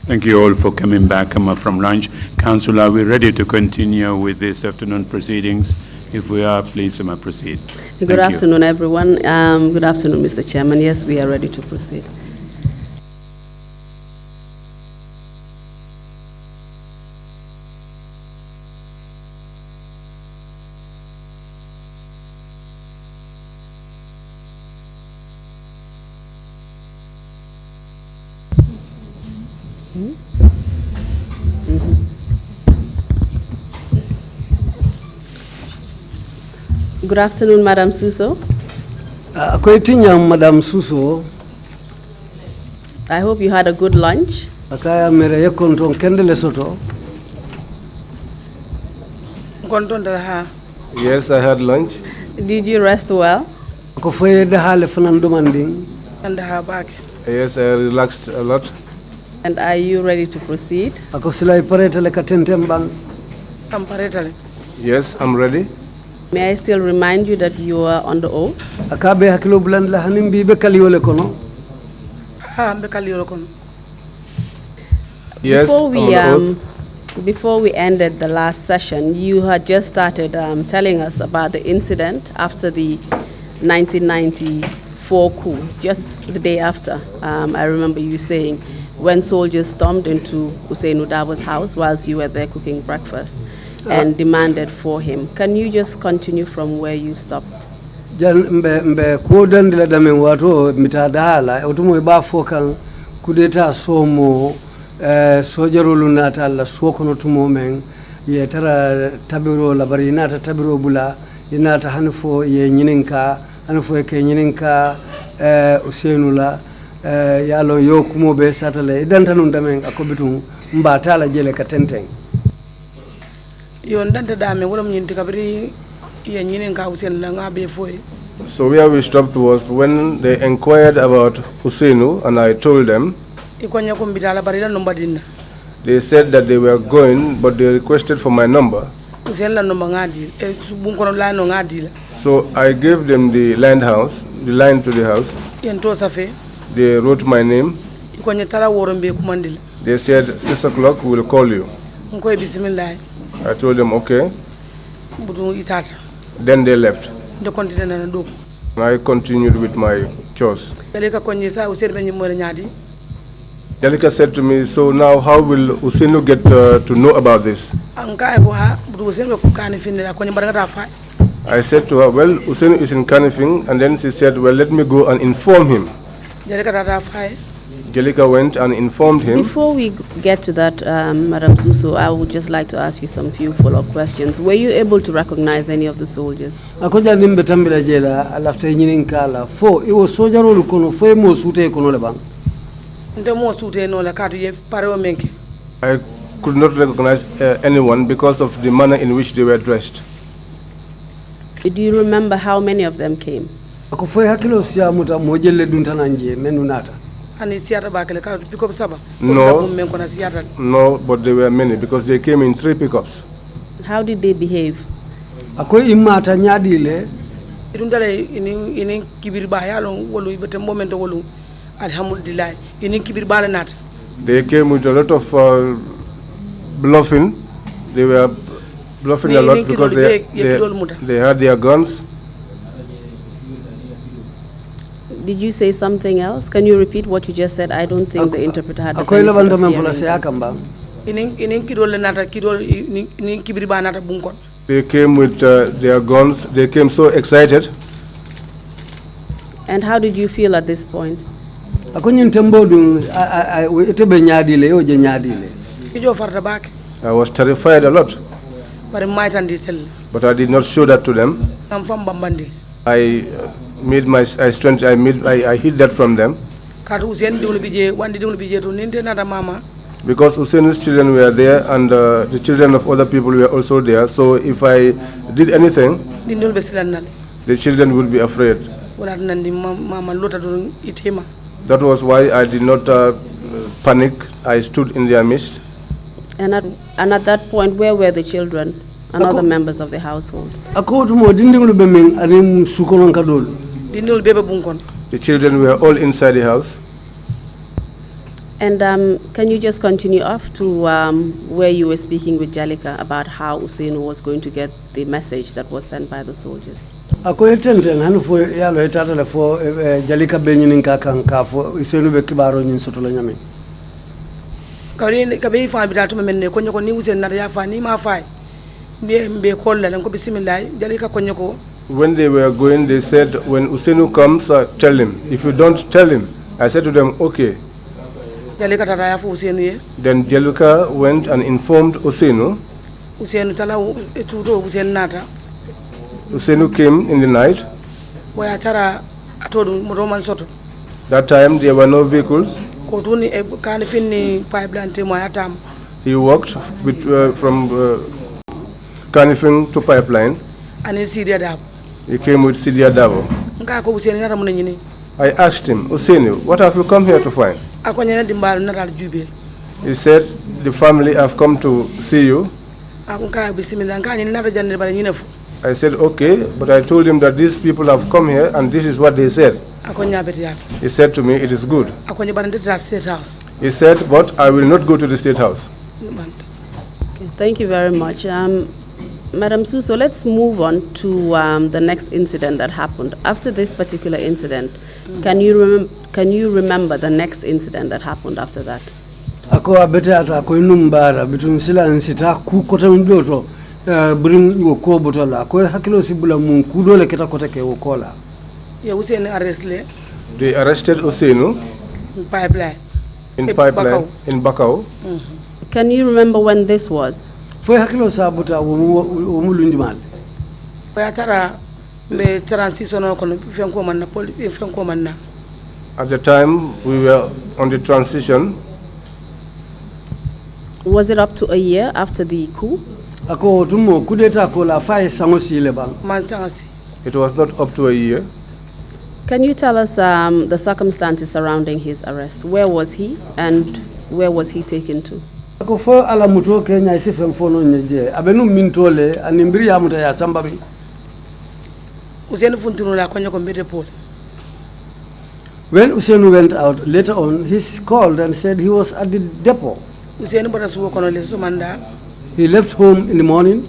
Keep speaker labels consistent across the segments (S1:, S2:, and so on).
S1: Thank you all for coming back from lunch. Council, are we ready to continue with this afternoon proceedings? If we are, please proceed.
S2: Good afternoon, everyone. Good afternoon, Mr. Chairman. Yes, we are ready to proceed. Good afternoon, Madam Susso.
S3: Madam Susso.
S2: I hope you had a good lunch.
S4: Yes, I had lunch.
S2: Did you rest well?
S4: Yes, I relaxed a lot.
S2: And are you ready to proceed?
S4: Yes, I'm ready.
S2: May I still remind you that you are on the oath?
S4: Yes,
S2: before we ended the last session, you had just started telling us about the incident after the 1994 coup, just the day after. I remember you saying when soldiers stormed into Hussein Udaba's house whilst you were there cooking breakfast and demanded for him. Can you just continue from where you stopped?
S3: Mbe kodandila damen wato mitadala otumo ba fokan kudeta somo sojarolu nata la sokono tumo men ye tara tabiro labari nata tabiro bula inata hanfo ye nyininka hanfo ke nyininka usenula yalo yokumo be satale idantanun damen akobitum mbatala jele katenteng.
S5: So
S4: where we stopped was when they inquired about Husainu, and I told them. They said that they were going, but they requested for my number. So I gave them the line to the house. They wrote my name. They said 6 o'clock we will call you. I told them okay. Then they left. I continued with my chores. Jalika said to me, so now how will Usainu get to know about this? I said to her, well, Usainu is in Kanifing, and then she said, well, let me go and inform him. Jalika went and informed him.
S2: Before we get to that, Madam Susso, I would just like to ask you some few follow-up questions. Were you able to recognize any of the soldiers?
S3: Akoja nimbe tambila jela alafta nyininkala fo iwo sojaro lukono fo mo sute kono le bang.
S4: I could not recognize anyone because of the manner in which they were dressed.
S2: Do you remember how many of them came?
S3: Ako fo hakilo sia muta mojelle duntananje menunata.
S4: No, but there were many because they came in 3 pickups.
S2: How did they behave?
S3: Ako imata nyadile
S4: they came with a lot of bluffing. They were bluffing a lot because they had their guns.
S2: Did you say something else? Can you repeat what you just said? I don't think the interpreter had the
S4: They came with their guns. They came so excited.
S2: And how did you feel at this point?
S4: I was terrified a lot. But I did not show that to them. I hid that from them. Because Hussain's children were there and the children of other people were also there. So if I did anything, the children would be afraid. That was why I did not panic. I stood in their midst.
S2: And at that point, where were the children and other members of the household?
S4: The children were all inside the house.
S2: And can you just continue off to where you were speaking with Jalika about how Usainu was going to get the message that was sent by the soldiers?
S3: Ako etenten hanu fo yalo etata le fo Jalika benyinin ka kan ka fo Usainu be kibaro nyin sotola nyami.
S5: Kabiri fa bitatu menne konyo ko ni Usainu na ya fa ni ma fa be kolla lan ko bismillah Jalika konyo ko.
S4: When they were going, they said, when Usainu comes, tell him. If you don't tell him, I said to them, okay. Then Jalika went and informed Usainu. Usainu came in the night. That time there were no vehicles. He walked from Kanifing to Pipeline. He came with Sidia Davo. I asked him, Usainu, what have you come here to find? He said, the family have come to see you. I said, okay, but I told him that these people have come here and this is what they said. He said to me, it is good. He said, but I will not go to the State House.
S2: Okay, thank you very much. Madam Susso, let's move on to the next incident that happened. After this particular incident, can you remember the next incident that happened after that?
S3: Ako abete ata ko inumbara bitun sila nsita ku kota ndoto bring wo ko botola ko hakilo sibula mun ku dole keta kota ke wo kola.
S5: Yeah, Usainu arrested.
S4: They arrested Usainu
S5: In Pipeline.
S4: In Bakau.
S2: Can you remember when this was?
S3: Foi hakilo sabuta wo mulundi mal.
S4: At the time we were on the transition.
S2: Was it up to a year after the coup?
S3: Ako tumo kudeta ko la fay sangosi le bang.
S4: It was not up to a year.
S2: Can you tell us the circumstances surrounding his arrest? Where was he and where was he taken to?
S3: Ako fo ala muto Kenya isifem fono nyeje abenu mintole animbiri ya muta ya sambabi. When Usainu went out later on, he called and said he was at the depot. He left home in the morning.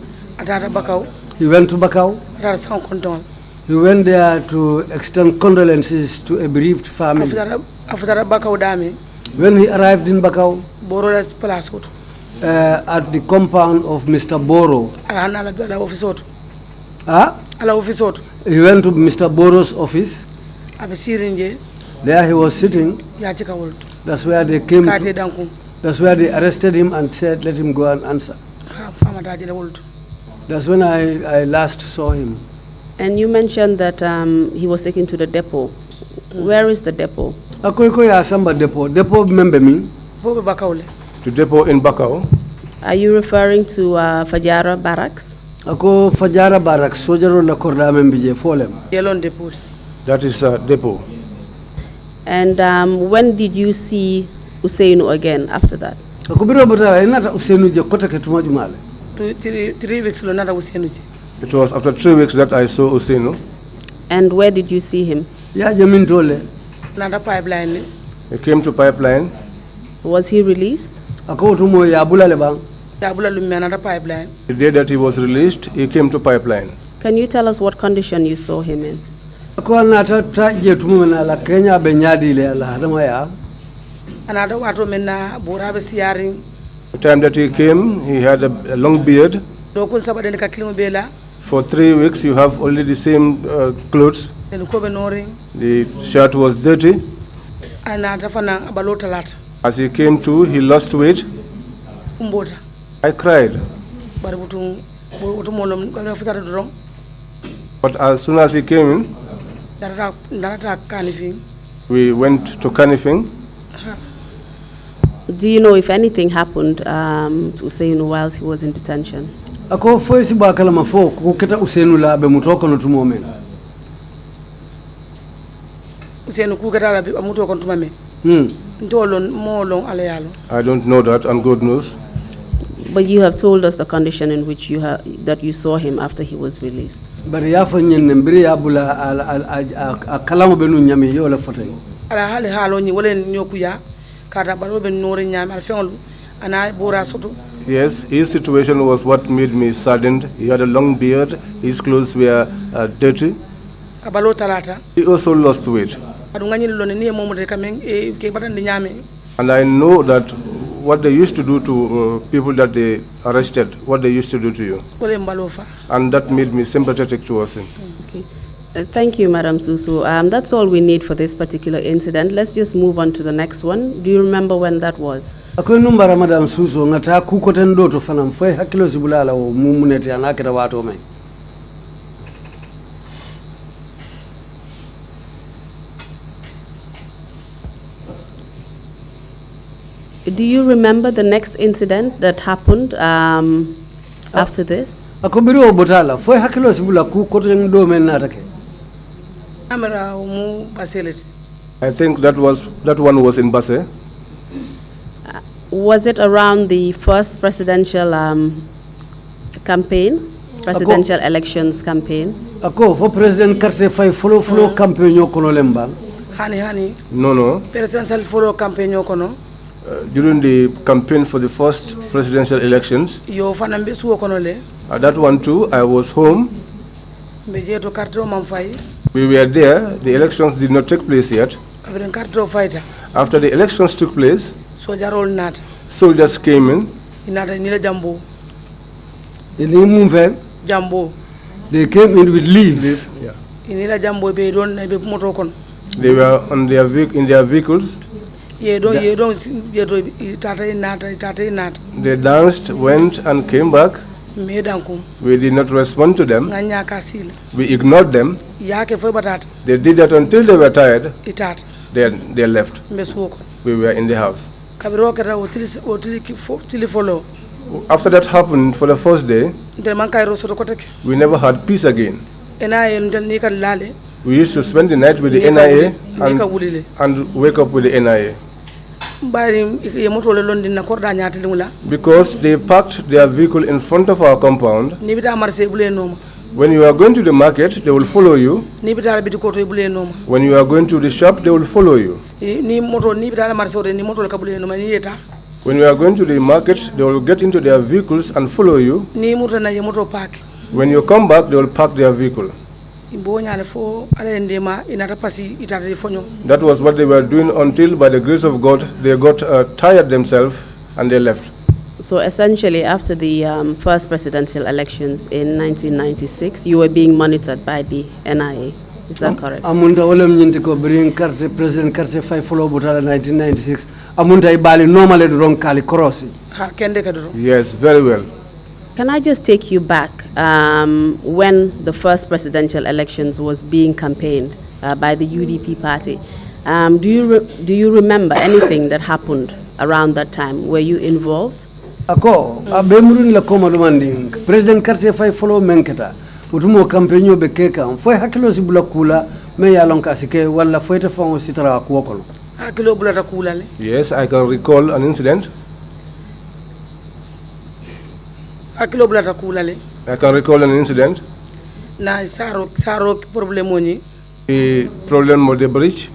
S3: He went to Bakau. He went there to extend condolences to a bereaved family. When he arrived in Bakau, at the compound of Mr. Boro, he went to Mr. Boro's office. There he was sitting. That's where they came. That's where they arrested him and said, let him go and answer. That's when I last saw him.
S2: And you mentioned that he was taken to the depot. Where is the depot?
S3: Akoiko ya samba depot. Depot member me.
S4: To depot in Bakau.
S2: Are you referring to Fajara Barracks?
S3: Ako Fajara Barracks. Sojaro la korda membije folem.
S5: Yellow depot.
S4: That is depot.
S2: And when did you see Usainu again after that?
S3: Akubiro bota inata Usainu je kota ketuma jumale.
S5: 3 weeks lo nata Usainu je.
S4: It was after 3 weeks that I saw Usainu.
S2: And where did you see him?
S3: Ya jamintole.
S5: Nata Pipeline.
S4: He came to Pipeline.
S2: Was he released?
S3: Ako tumo ya bula lebang.
S5: Ya bula lumia nata Pipeline.
S4: The day that he was released, he came to Pipeline.
S2: Can you tell us what condition you saw him in?
S3: Ako nata je tumo na la Kenya benyadi le la hadama ya.
S5: Another water mena burabe siaring.
S4: The time that he came, he had a long beard. For 3 weeks, you have only the same clothes. The shirt was dirty. As he came to, he lost weight. I cried. But as soon as he came in, we went to Kanifing.
S2: Do you know if anything happened to Usainu whilst he was in detention?
S3: Ako foi si ba kala mafo ko keta Usainu la be mutoko no tumo men.
S5: Usainu ku keta la be mutoko no tumo men. Ndolon mo long ale yalo. I
S4: don't know that, and God knows.
S2: But you have told us the condition in which that you saw him after he was released.
S3: Bari ya fanyen mbiri ya bula a kalamo benu nyame yo la fotay.
S5: Ala hali halo ni wala nyokuya kata balo be nori nyame al fengolu ana bora soto.
S4: Yes, his situation was what made me saddened. He had a long beard, his clothes were dirty.
S5: Abalo talata.
S4: He also lost weight.
S5: Adungani lone ni momo de kamen e ke batande nyame.
S4: And I know that what they used to do to people that they arrested, what they used to do to you. And that made me sympathetic towards him.
S2: Okay. Thank you, Madam Susso. That's all we need for this particular incident. Let's just move on to the next one. Do you remember when that was?
S3: Akoy numbara Madam Susso ngata kukoten do to fanam foy hakilo sibulala o mumunete anaketa wato men.
S2: Do you remember the next incident that happened after this?
S3: Akobiri obotala foy hakilo sibula kukoten do men natake.
S4: I think that one was in Basse.
S2: Was it around the first presidential campaign, presidential elections campaign?
S3: Ako for President Trrc fay follow campaign yokono lembal.
S5: Hani.
S4: No.
S5: Presidential follow campaign yokono.
S4: During the campaign for the first presidential elections.
S5: Yo fanambe suwo kono le.
S4: That one too, I was home. We were there. The elections did not take place yet. After the elections took place, soldiers came in.
S3: They came in with leaves.
S4: Yeah.
S3: They
S4: were on in their vehicles. They danced, went and came back. We did not respond to them. We ignored them. They did that until they were tired. They left. We were in the house. After that happened for the first day, we never had peace again. We used to spend the night with the NIA and wake up with the NIA. Because they parked their vehicle in front of our compound. When you are going to the market, they will follow you. When you are going to the shop, they will follow you. When you are going to the market, they will get into their vehicles and follow you. When you come back, they will park their vehicle. That was what they were doing until, by the grace of God, they got tired themselves and they left.
S2: So essentially, after the first presidential elections in 1996, you were being monitored by the NIA. Is that correct?
S3: Amunta olem nyinti ko bring carte President Trrc fay follow butala 1996. Amunta ibali normally wrong kali korosi.
S4: Yes, very well.
S2: Can I just take you back when the first presidential elections was being campaigned by the UDP party? Do you remember anything that happened around that time? Were you involved?
S3: Ako abemurun la koma demanding President Trrc fay follow menketa utumo campaigno be keka foy hakilo si bula kula me ya lonka sike wala foy te fon sitara ko kokolo
S5: hakilo bula ta kula le.
S4: Yes, I can recall an incident.
S3: I can
S4: recall an incident.
S5: Na saro problem oni.
S4: The problem of the bridge.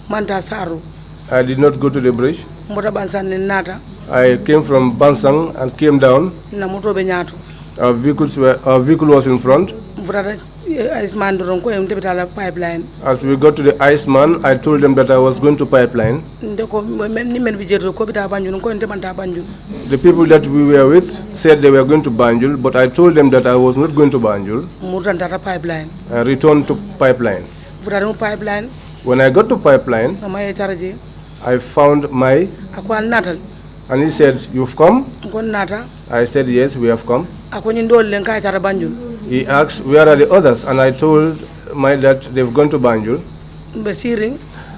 S5: Manta saro.
S4: I did not go to the bridge.
S5: Mota bansan nata.
S4: I came from Bansang and came down.
S5: Na moto be nyato.
S4: Our vehicle was in front. As we got to the Iceman, I told them that I was going to pipeline. The people that we were with said they were going to Banjul, but I told them that I was not going to Banjul. I returned to pipeline. When I got to pipeline, I found my... And he said, "You've come?" I said, "Yes, we have come." He asked, "Where are the others?" And I told my that they've gone to Banjul.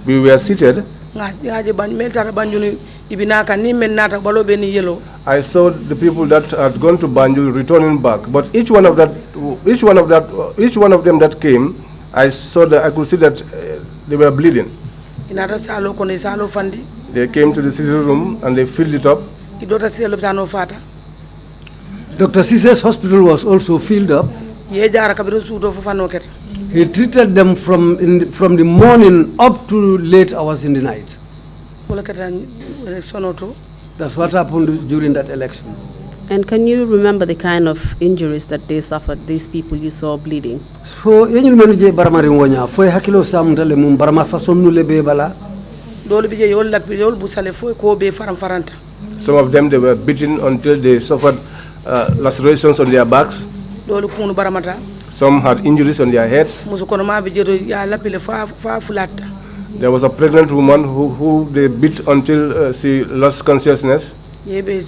S4: We were seated. I saw the people that had gone to Banjul returning back, but each one of them that came, I could see that they were bleeding. They came to the Susso room and they filled it up.
S3: Dr. Sisse's hospital was also filled up. He treated them from the morning up to late hours in the night. That's what happened during that election.
S2: And can you remember the kind of injuries that they suffered, these people you saw bleeding?
S3: So, yenyul menu je baramari ngonya, foi hakilo samutale mum barama façon nule be bala.
S4: Some of them, they were beaten until they suffered lacerations on their backs. Some had injuries on their heads. There was a pregnant woman who they beat until she lost consciousness. Dr.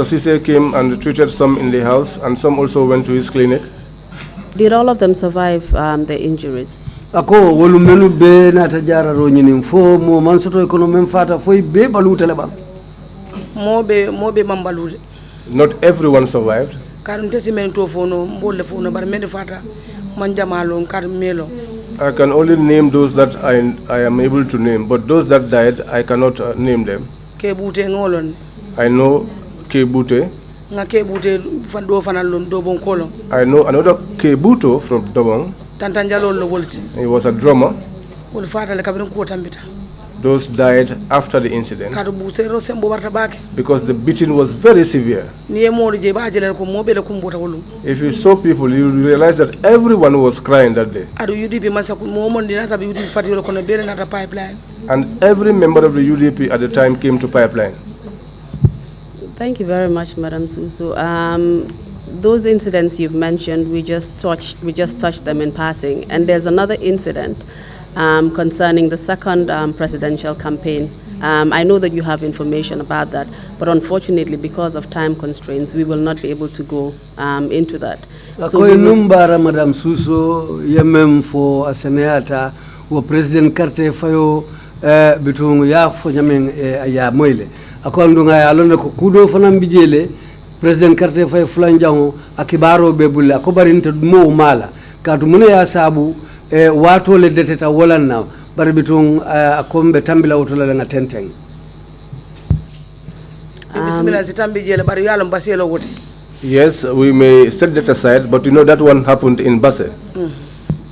S4: Cisse came and treated some in the house, and some also went to his clinic.
S2: Did all of them survive their injuries?
S3: Ako wolu menu be na tajara ro nyini fo mo man soto ekonomi fata foi be balutele ba.
S5: Mobe mambalude.
S4: Not everyone survived. I can only name those that I am able to name, but those that died, I cannot name them. I know Kebute. I know another Kebuto from Dobong. He was a drummer. Those died after the incident because the beating was very severe. If you saw people, you realize that everyone was crying that day. And every member of the UDP at the time came to Pipeline.
S2: Thank you very much, Madam Susso. Those incidents you've mentioned, we just touched them in passing, and there's another incident concerning the second presidential campaign. I know that you have information about that, but unfortunately, because of time constraints, we will not be able to go into that.
S3: So Madam Susso, yemem for aseneata, wo President Karte fayo bitung ya fo nyamen ya moile. Ako ndunga ya alonde ko kudo fanam bijele President Karte fayo fulanjango akibaro bebulla ko barinta mo mala kadu mune ya sabu wato le deteta wolanna bari bitung akombe tambila utola nga tenteng.
S4: Yes, we may set that aside, but you know that one happened in Basse.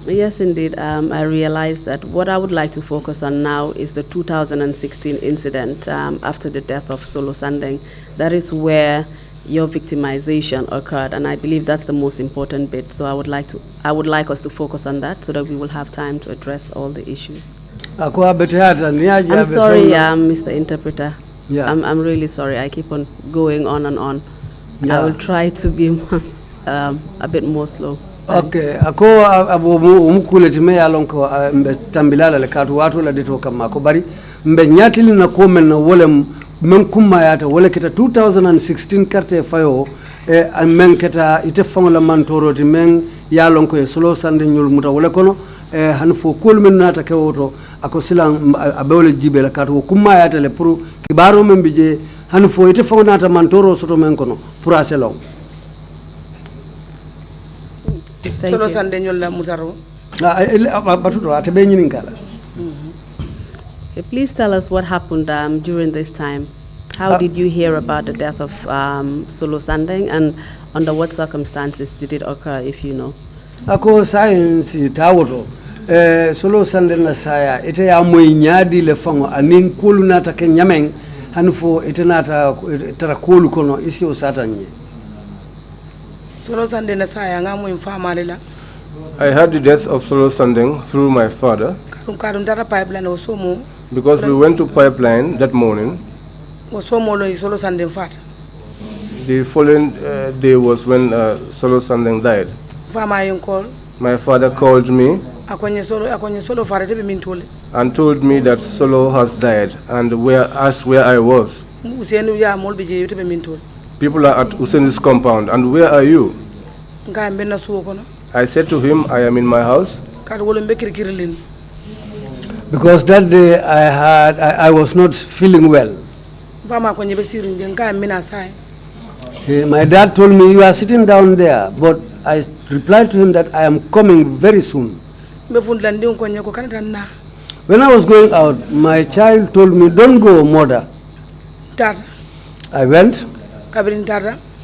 S2: Yes, indeed. I realized that what I would like to focus on now is the 2016 incident after the death of Solo Sandeng. That is where your victimization occurred, and I believe that's the most important bit. So I would like us to focus on that so that we will have time to address all the issues. I'm sorry, Mr. Interpreter.
S3: Yeah.
S2: I'm really sorry. I keep on going on and on. Yeah. I will try to be a bit more slow.
S3: Okay, ako abo umukule time yalonko mbe tambilala le katu watu la dito kama ko bari mbe nyatili na komen na wole men kuma yata wole kita 2016 carte fayo men keta ite fangola mantoro ti men yalonko e solo sande nyul muta wole kono han fo kol men nata ke woto ako silan abewle jibe la katu kuma yata le pour kibaro men bije han fo ite fangonata mantoro soto men kono pour aselong.
S2: Solo please tell us what happened during this time. How did you hear about the death of Solo Sandeng, and under what circumstances did it occur, if you know?
S3: Ako science tawoto Solo Sandeng na saya ite ya moy nyaadi le fango anin kulu nata ke nyameng hanfo ite nata tara kulu kono isi o satanye.
S4: I heard the death of Solo Sandeng through my father because we went to Pipeline that morning. The following day was when Solo Sandeng died. My father called me and told me that Solo has died and asked where I was. People are at Usenu's compound, and where are you? I said to him, I am in my house.
S3: Because that day I was not feeling well. My dad told me, you are sitting down there, but I replied to him that I am coming very soon. When I was going out, my child told me, don't go, mother. I went.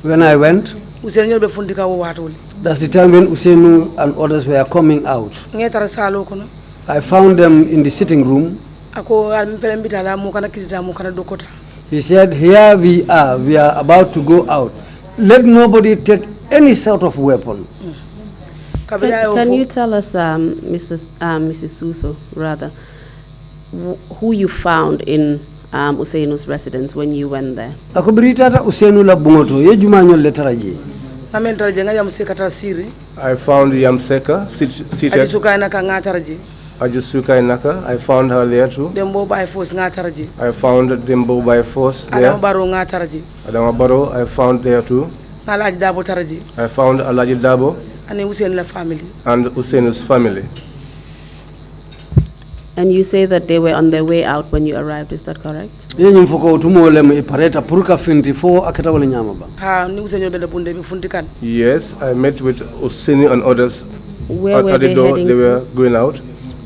S3: When I went,
S5: Usenu nyol be fundika wo watoli.
S3: That's the time when Usenu and others were coming out.
S5: Ngetara salo kono.
S3: I found them in the sitting room.
S5: Ako mpelembita la mo kana kidita mo kana dokota.
S3: He said, here we are about to go out. Let nobody take any sort of weapon.
S2: Can you tell us, Mrs. Susso, rather, who you found in Useinu's residence when you went there?
S3: Ako britata Useinu la bungoto ye jumanyo letaraji.
S4: I found Yamseka seated. Ajusuka Naka. I found her there too.
S5: Dembo by force ngataraji.
S4: I found Dembo by force there. Adama Baro I found there too.
S5: Alaji Dabo taraji.
S4: I found Alaji Dabo.
S5: And Usain family.
S4: And Useinu's family.
S2: And you say that they were on their way out when you arrived, is that correct?
S3: Ye nyimfoko utumo lemu ipareta puruka 24 akata wale nyama ba.
S5: Ha ni Usain benda bunde bifundikan.
S4: Yes, I met with Usaini and others.
S2: Where were
S4: at the
S2: they
S4: door.
S2: heading
S4: They
S2: to?
S4: were going out.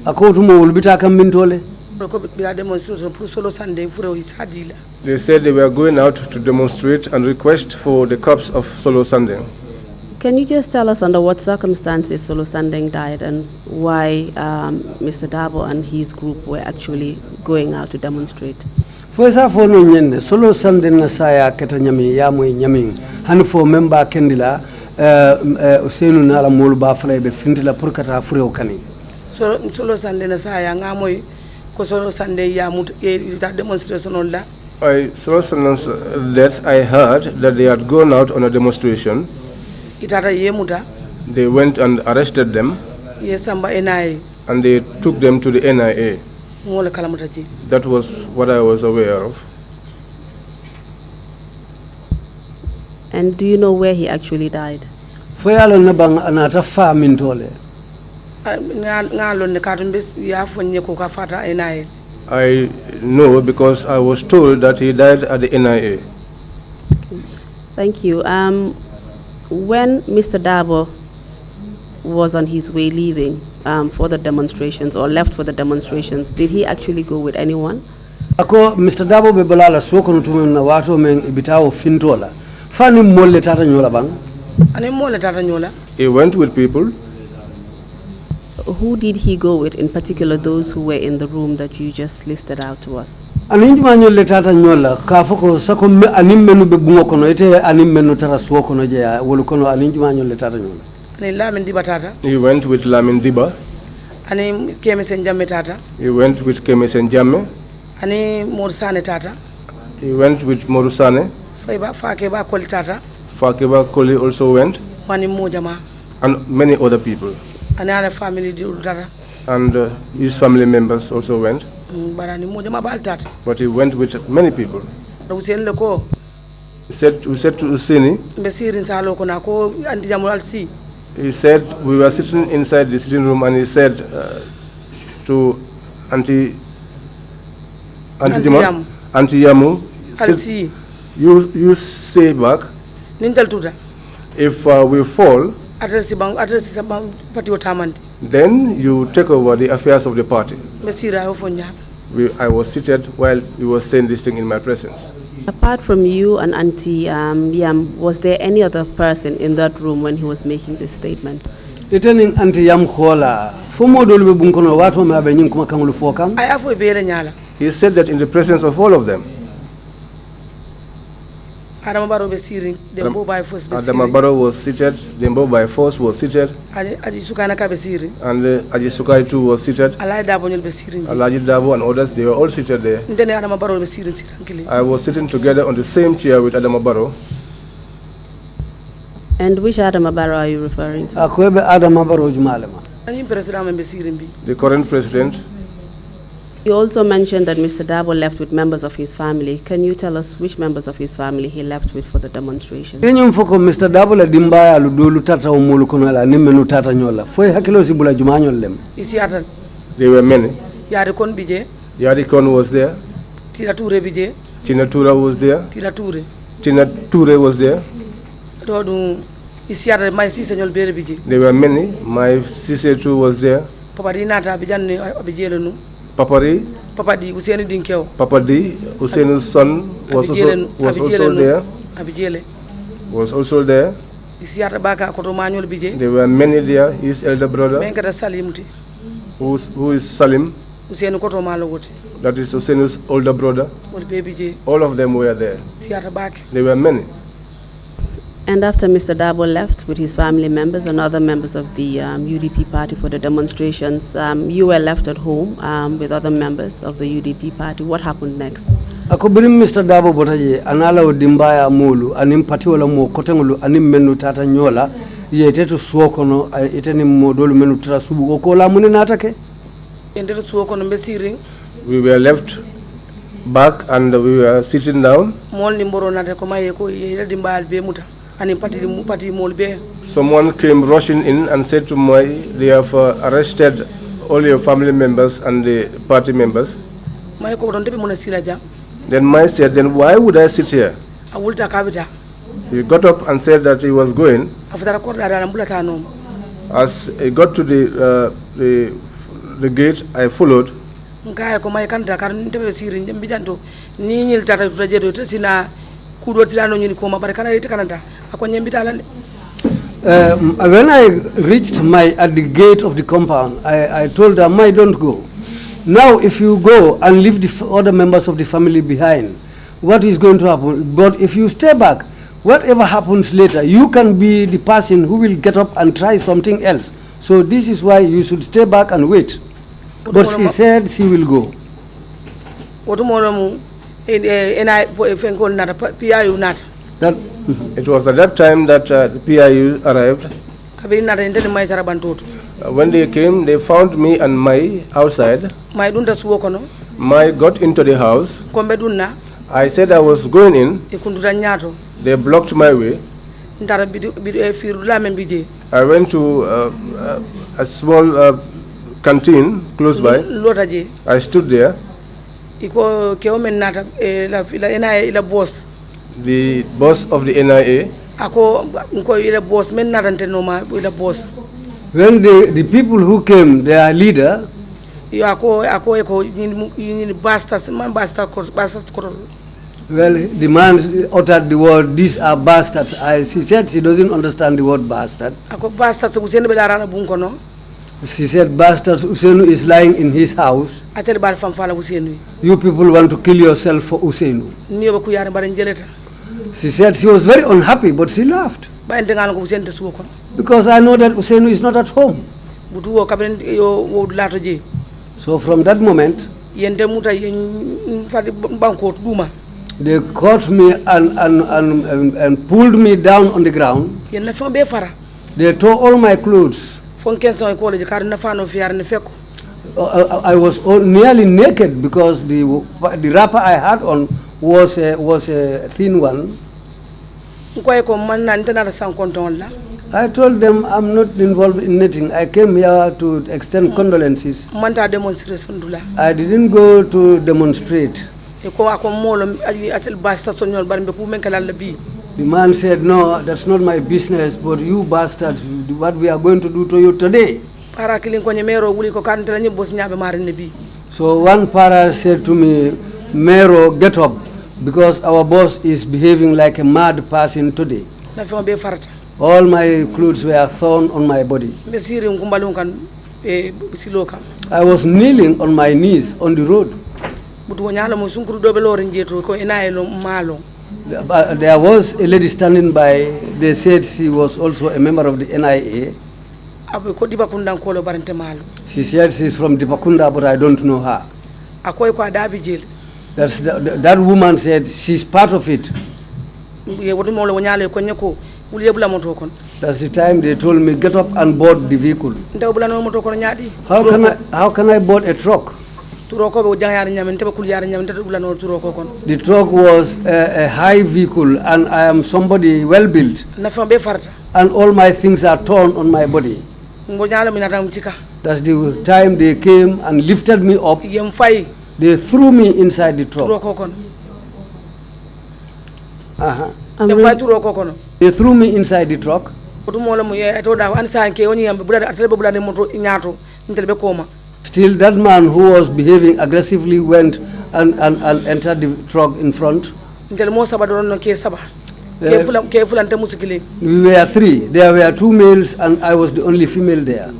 S3: Ako utumo ulbita kambintole.
S4: They said they were going out to demonstrate and request for the corpse of Solo Sandeng.
S2: Can you just tell us under what circumstances Solo Sandeng died and why Mr. Dabo and his group were actually going out to demonstrate?
S3: Foisa fono nyenne Solo Sandeng na saya keta nyami ya moy nyami han fo memba kendila Usainu na la molu ba fala be fintila pour kata fure okani.
S5: Solo Sandeng na saya ngamoy ko Solo Sandeng ya mut ta demonstration on la.
S4: Solo Sandeng's death, I heard that they had gone out on a demonstration. They went and arrested them. And they took them to the NIA. That was what I was aware of.
S2: And do you know where he actually died?
S4: I know because I was told that he died at the NIA.
S2: Okay. Thank you. When Mr. Dabo was on his way leaving for the demonstrations or left for the demonstrations, did he actually go with anyone?
S3: Ako Mr. Dabo be balala soko nutume na watu men ibitao fintola. Fani molle tata nyola bang?
S5: Ani molle tata nyola.
S4: He went with people.
S2: Who did he go with, in particular those who were in the room that you just listed out to us?
S3: Aninjuma nyolle tata nyola kafoko sako animmenu be bungo kono ite animmenu tara suo kono je wolu kono aninjuma nyolle tata nyola.
S5: Ani Lamin Diba tata.
S4: He went with Lamin Diba.
S5: Ani Kemisen Jamme tata.
S4: He went with Kemisen Jamme.
S5: Ani Morsane tata.
S4: He went with Morusane.
S5: Fakeba Koli tata.
S4: Fakeba Koli also went.
S5: Wani Mojama.
S4: And many other people.
S5: Another family tata.
S4: And his family members also went.
S5: But
S4: he went with many people. He said to Useni, he said, we were sitting inside the sitting room and he said to Auntie Yamu, you stay back. If we fall, then you take over the affairs of the party. I was seated while he was saying this thing in my presence.
S2: Apart from you and Auntie Yam, was there any other person in that room when he was making this statement?
S3: Returning Auntie Yam Kola,
S4: he said that in the presence of all of them.
S5: Adama
S4: Baro was seated, Dembo by force was seated, and Ajisukai too was seated. Alaji Dabo and others, they were all seated there. I was sitting together on the same chair with Adama Baro.
S2: And which Adama Baro are you referring to?
S4: The current president.
S2: You also mentioned that Mr. Dabo left with members of his family. Can you tell us which members of his family he left with for the demonstration?
S3: Mr. Dabo la dimbaya ludulu tata umulu kono la nimenu tata nyola. Foi hakilo sibula jumanyo lem.
S4: There were many.
S5: Yarikon bije.
S4: Yarikon was there.
S5: Tina Ture bije.
S4: Tina Tura was there.
S5: Tina Ture.
S4: Tina Ture was there. There were many. My sister too was there. Papari, Papadi, Usain's son was also there. Was also there.
S5: siata baka koto manuel bije
S4: There were many there. His elder brother,
S5: men kata salimti
S4: who is Salim,
S5: usenu koto malo woti
S4: that is Husseino's older brother.
S5: wol be bije
S4: All of them were there.
S5: siata baka.
S4: There were many.
S2: And after Mr. Dabo left with his family members and other members of the UDP party for the demonstrations, you were left at home with other members of the UDP party. What happened next?
S3: Ako birim Mr. Dabo botaje anala o dimbaya mulu anim pati wala mo kotengulu anim menu tata nyola ye tetu suokono iteni modolu menu tata subu ko la muni natake.
S5: Ender suokono be siring
S4: We were left back and we were sitting down.
S5: mol ni mboro nate ko maye ko ye dimbal be muta ani pati mol be.
S4: Someone came rushing in and said to me, they have arrested all your family members and the party members.
S5: Maye ko don debi mona sila jam
S4: Then Mai said, then why would I sit here?
S5: awulta kabita
S4: He got up and said that he was going.
S5: afutara ko dara mbulata no
S4: As he got to the gate, I followed.
S5: ngaya ko maye kan dakar ndebe siring dem bijanto ni nyil tata tutajedo tesina kudo tilano nyini ko mabare kana rite kananda ako nyembita lande.
S3: When I reached at the gate of the compound, I told her, "Mai, don't go. Now, if you go and leave the other members of the family behind, what is going to happen? But if you stay back, whatever happens later, you can be the person who will get up and try something else. So this is why you should stay back and wait." But she said she will go. That
S4: It was at that time that the PIU arrived. When they came, they found me and Mai outside. Mai got into the house. I said I was going in. They blocked my way. I went to a small canteen close by. I stood there. The boss of the NIA.
S3: when the people who came, their leader, well, the man uttered the word, "These are bastards." She said she doesn't understand the word bastard. She said, "Bastard, Usenu is lying in his house. You people want to kill yourself for Usenu." She said she was very unhappy, but she laughed. Because I know that Usenu is not at home. So from that moment, they caught me and pulled me down on the ground. They tore all my clothes. I was nearly naked because the wrapper I had on was a thin one. I told them I'm not involved in anything. I came here to extend condolences. I didn't go to demonstrate. The man said, "No, that's not my business, but you bastards, what we are going to do to you today." So one para said to me, "Mero, get up, because our boss is behaving like a mad person today." All my clothes were thrown on my body. I was kneeling on my knees on the road. There was a lady standing by. They said she was also a member of the NIA. She said she's from Dipakunda, but I don't know her. That woman said she's part of it. That's the time they told me, "Get up and board the vehicle." How can I board a truck? The truck was a high vehicle, and I am somebody well built, and all my things are torn on my body. That's the time they came and lifted me up. They threw me inside the truck. They threw me inside the truck. Still, that man who was behaving aggressively went and entered the truck in front.
S5: Careful and musikili.
S3: We were 3. There were 2 males and I was the only female there.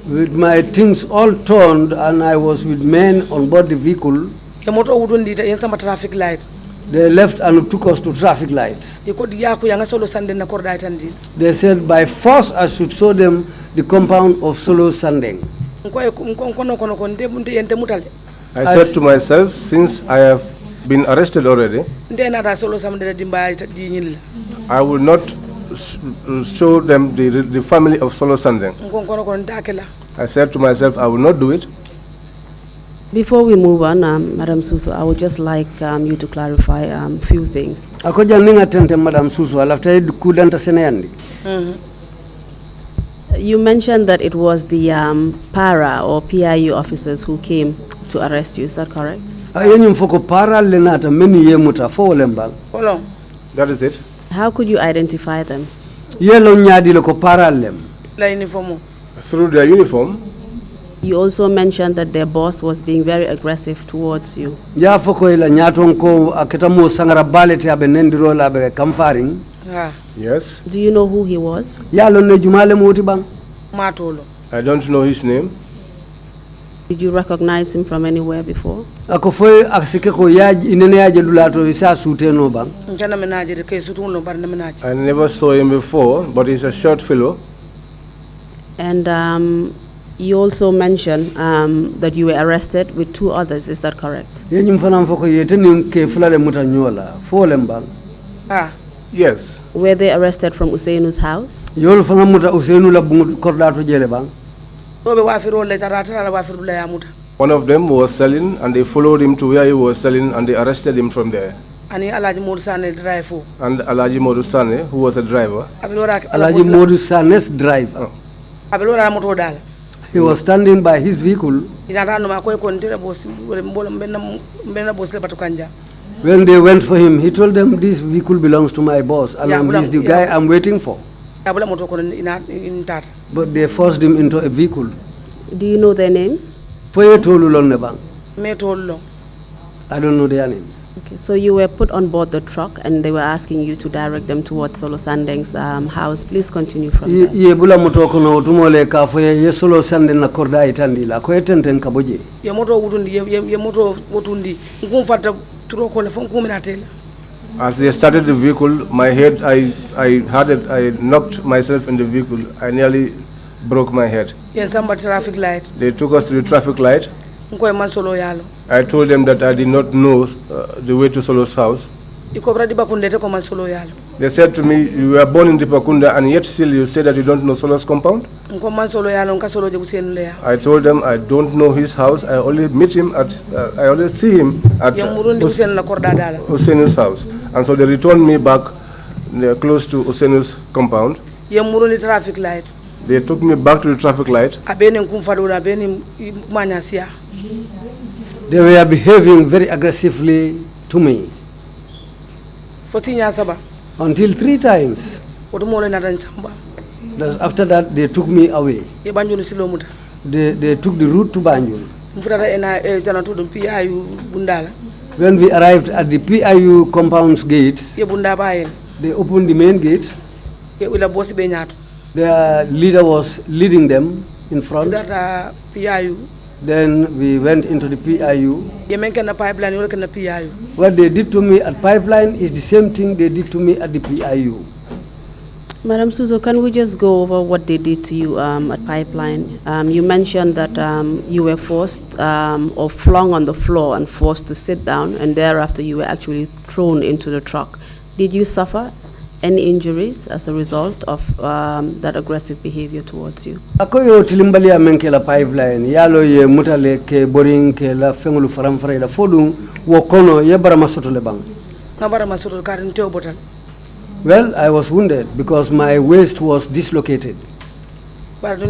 S3: With my things all torn and I was with men on board the vehicle.
S5: Traffic light.
S3: They left and took us to traffic lights. They said by force I should show them the compound of Solo Sandeng.
S4: I said to myself, since I have been arrested already, I will not show them the family of Solo Sandeng. I said to myself, I will not do it.
S2: Before we move on, Madam Susso, I would just like you to clarify a few things.
S3: Madam Susso,
S2: You mentioned that it was the para or PIU officers who came to arrest you. Is that correct?
S4: That is it.
S2: How could you identify them?
S4: Through their uniform.
S2: You also mentioned that their boss was being very aggressive towards you.
S3: Yes.
S2: Do you know who he was?
S3: I
S4: don't know his name.
S2: Did you recognize him from anywhere before?
S4: I never saw him before, but he's a short fellow.
S2: And you also mentioned that you were arrested with 2 others. Is that correct?
S4: Yes.
S2: Were they arrested from Useinu's house?
S4: One of them was selling, and they followed him to where he was selling, and they arrested him from there. And Alaji Modu Sane, who was a driver.
S3: Alaji Modu Sane's driver. He was standing by his vehicle. When they went for him, he told them, this vehicle belongs to my boss, and he's the guy I'm waiting for. But they forced him into a vehicle.
S2: Do you know their names?
S3: I don't know their names.
S2: Okay, so you were put on board the truck and they were asking you to direct them towards Solo Sandeng's house. Please continue from there.
S4: As they started the vehicle, my head, I knocked myself in the vehicle. I nearly broke my head.
S5: Traffic light.
S4: They took us to the traffic light. I told them that I did not know the way to Solo's house. They said to me, you were born in Dipakunda and yet still you say that you don't know Solo's compound? I told them I don't know his house. I only meet him at, I only see him at Useinu's house. And so they returned me back close to Useinu's compound. They took me back to the traffic light.
S3: They were behaving very aggressively to me. Until 3 times. After that, they took me away. They took the route to Banjul. When we arrived at the PIU compound's gates, they opened the main gate. Their leader was leading them in front. Then we went into the PIU. What they did to me at Pipeline is the same thing they did to me at the PIU.
S2: Madam Susso, can we just go over what they did to you at Pipeline? You mentioned that you were forced or flung on the floor and forced to sit down, and thereafter you were actually thrown into the truck. Did you suffer any injuries as a result of that aggressive behavior towards you?
S3: Akoyo tilimbali amenkela Pipeline yalo ye mutale ke boring ke la fengulu faramfare la fodung wokono ye barama soto le bang. Well, I was wounded because my waist was dislocated. But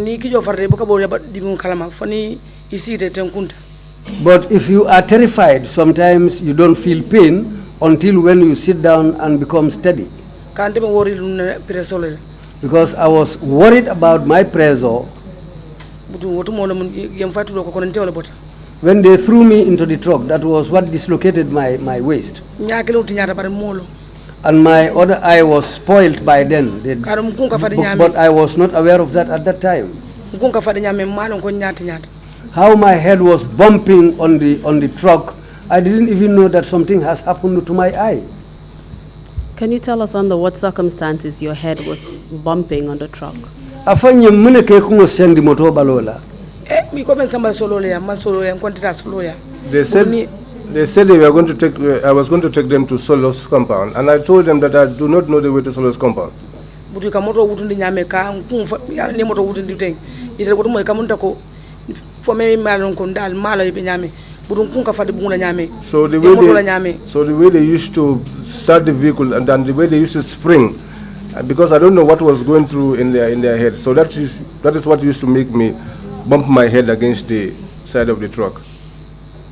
S3: if you are terrified, sometimes you don't feel pain until when you sit down and become steady. Because I was worried about my pressure. When they threw me into the truck, that was what dislocated my waist. And my other eye was spoiled by then. But I was not aware of that at that time. How my head was bumping on the truck, I didn't even know that something has happened to my eye.
S2: Can you tell us under what circumstances your head was bumping on the truck?
S3: Afanye mune ke kungo sendi moto balola.
S4: They said they were going to take. I was going to take them to Solo's compound, and I told them that I do not know the way to Solo's compound. So the way they used to start the vehicle and then the way they used to spring, because I don't know what was going through in their head. So that is what used to make me bump my head against the side of the truck.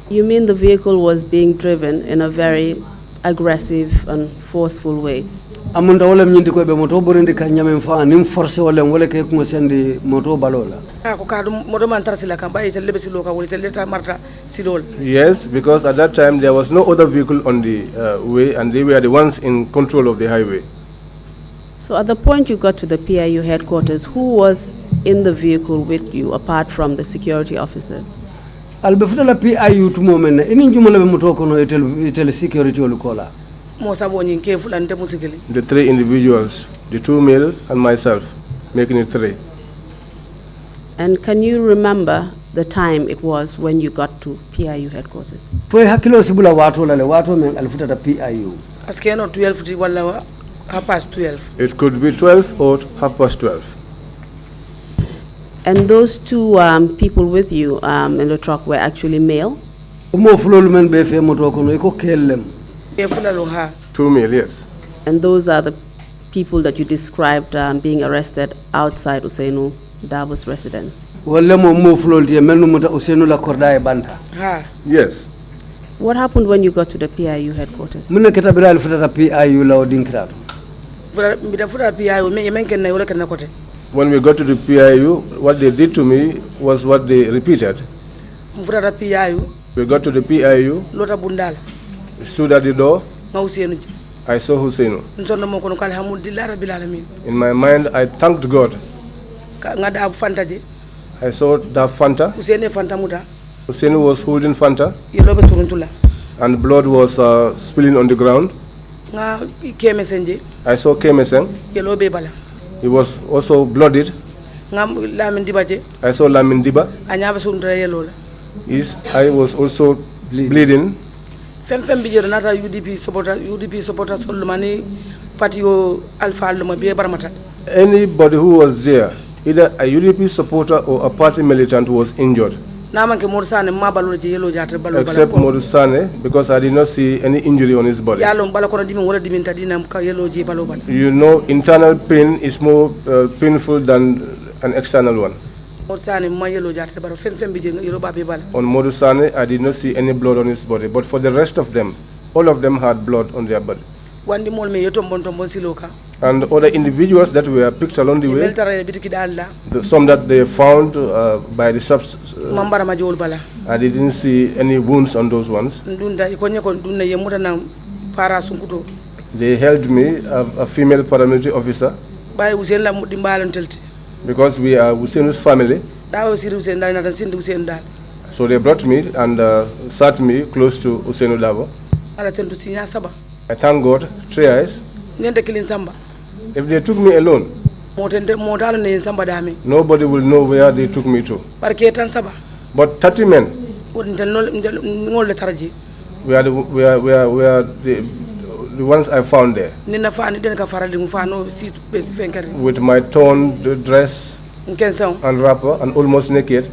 S2: You mean the vehicle was being driven in a very aggressive and forceful way?
S3: Amunda wala mnyindi ko be moto borindi ka nyame mfa nim force wala wala ke ko sendi moto balola.
S4: Yes, because at that time there was no other vehicle on the way, and they were the ones in control of the highway.
S2: So at the point you got to the PIU headquarters, who was in the vehicle with you apart from the security officers?
S3: Albefutala PIU to moment ini njumala be moto ko no etel security olukola.
S4: The three individuals, the two male and myself, making it three.
S2: And can you remember the time it was when you got to PIU headquarters?
S3: Foi hakilo sibula wato lale wato men alfutata PIU.
S5: Askeno 12 wala half past 12.
S4: It could be 12 or half past 12.
S2: And those two people with you in the truck were actually male?
S3: Mo fulolu men be fe moto ko no iko kellem.
S4: Two male, yes.
S2: And those are the people that you described being arrested outside Usainu Dabo's residence?
S4: Yes.
S2: What happened when you got to the PIU headquarters?
S4: When we got to the PIU, what they did to me was what they repeated. We got to the PIU, stood at the door. I saw Hussein. In my mind, I thanked God. I saw that Fanta. Hussein was holding Fanta. And blood was spilling on the ground. I saw Kemeseng. He was also blooded. I saw Lamin Diba. His eye was also bleeding.
S5: UDP supporters patio Alpha
S4: Anybody who was there, either a UDP supporter or a party militant, was injured. Except Modusane, because I did not see any injury on his body. You know, internal pain is more painful than an external one. On Modusane, I did not see any blood on his body, but for the rest of them, all of them had blood on their body. And other individuals that were picked along the way, some that they found by the shops, I didn't see any wounds on those ones. They held me, a female paramilitary officer, because we are Hussein's family. So they brought me and sat me close to Hussein Dabo. I thank God, 3 eyes. If they took me alone, nobody will know where they took me to. But 30 men, we are the ones I found there. With my torn dress and wrapper and almost naked.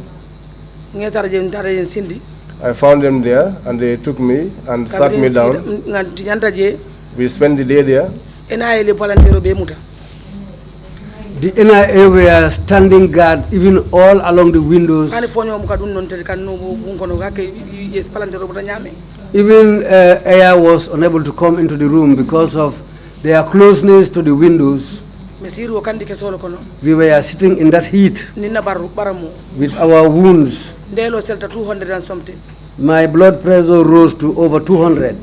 S4: I found them there and they took me and sat me down. We spent the day there.
S3: The NIA were standing guard even all along the windows. Even air was unable to come into the room because of their closeness to the windows. We were sitting in that heat with our wounds.
S5: 200 and something.
S3: My blood pressure rose to over 200.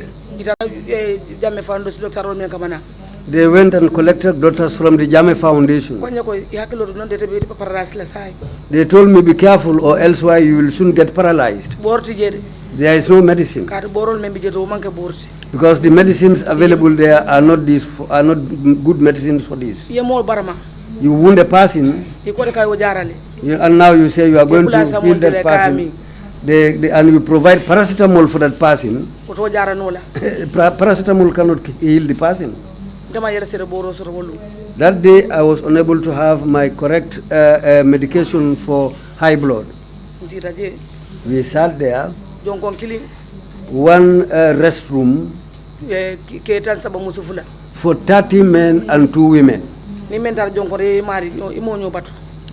S3: They went and collected doctors from the Jame Foundation. They told me, be careful or else why you will soon get paralyzed. There is no medicine. Because the medicines available there are not good medicines for this. You wound a person, and now you say you are going to heal that person. And you provide paracetamol for that person. Paracetamol cannot heal the person. That day I was unable to have my correct medication for high blood. We sat there, one restroom for 30 men and 2 women.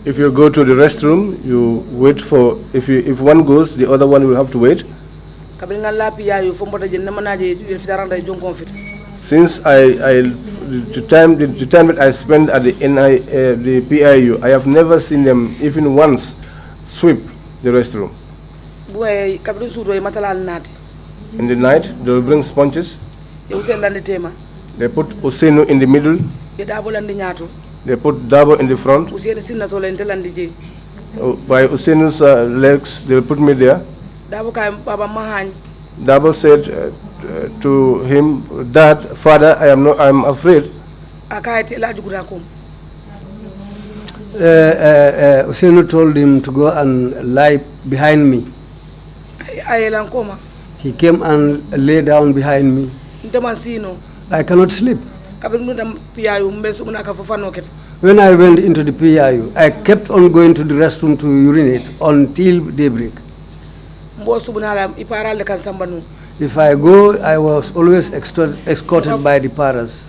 S4: If you go to the restroom, you wait for, if one goes, the other one will have to wait. Since the time that I spent at the PIU, I have never seen them even once sweep the restroom. In the night, they will bring sponges. They put Osenu in the middle. They put Dabo in the front. By Osenu's legs, they will put me there. Dabo said to him, Dad, Father, I'm afraid.
S3: Osenu told him to go and lie behind me. He came and lay down behind me. I cannot sleep. When I went into the PIU, I kept on going to the restroom to urinate until daybreak. If I go, I was always escorted by the paras.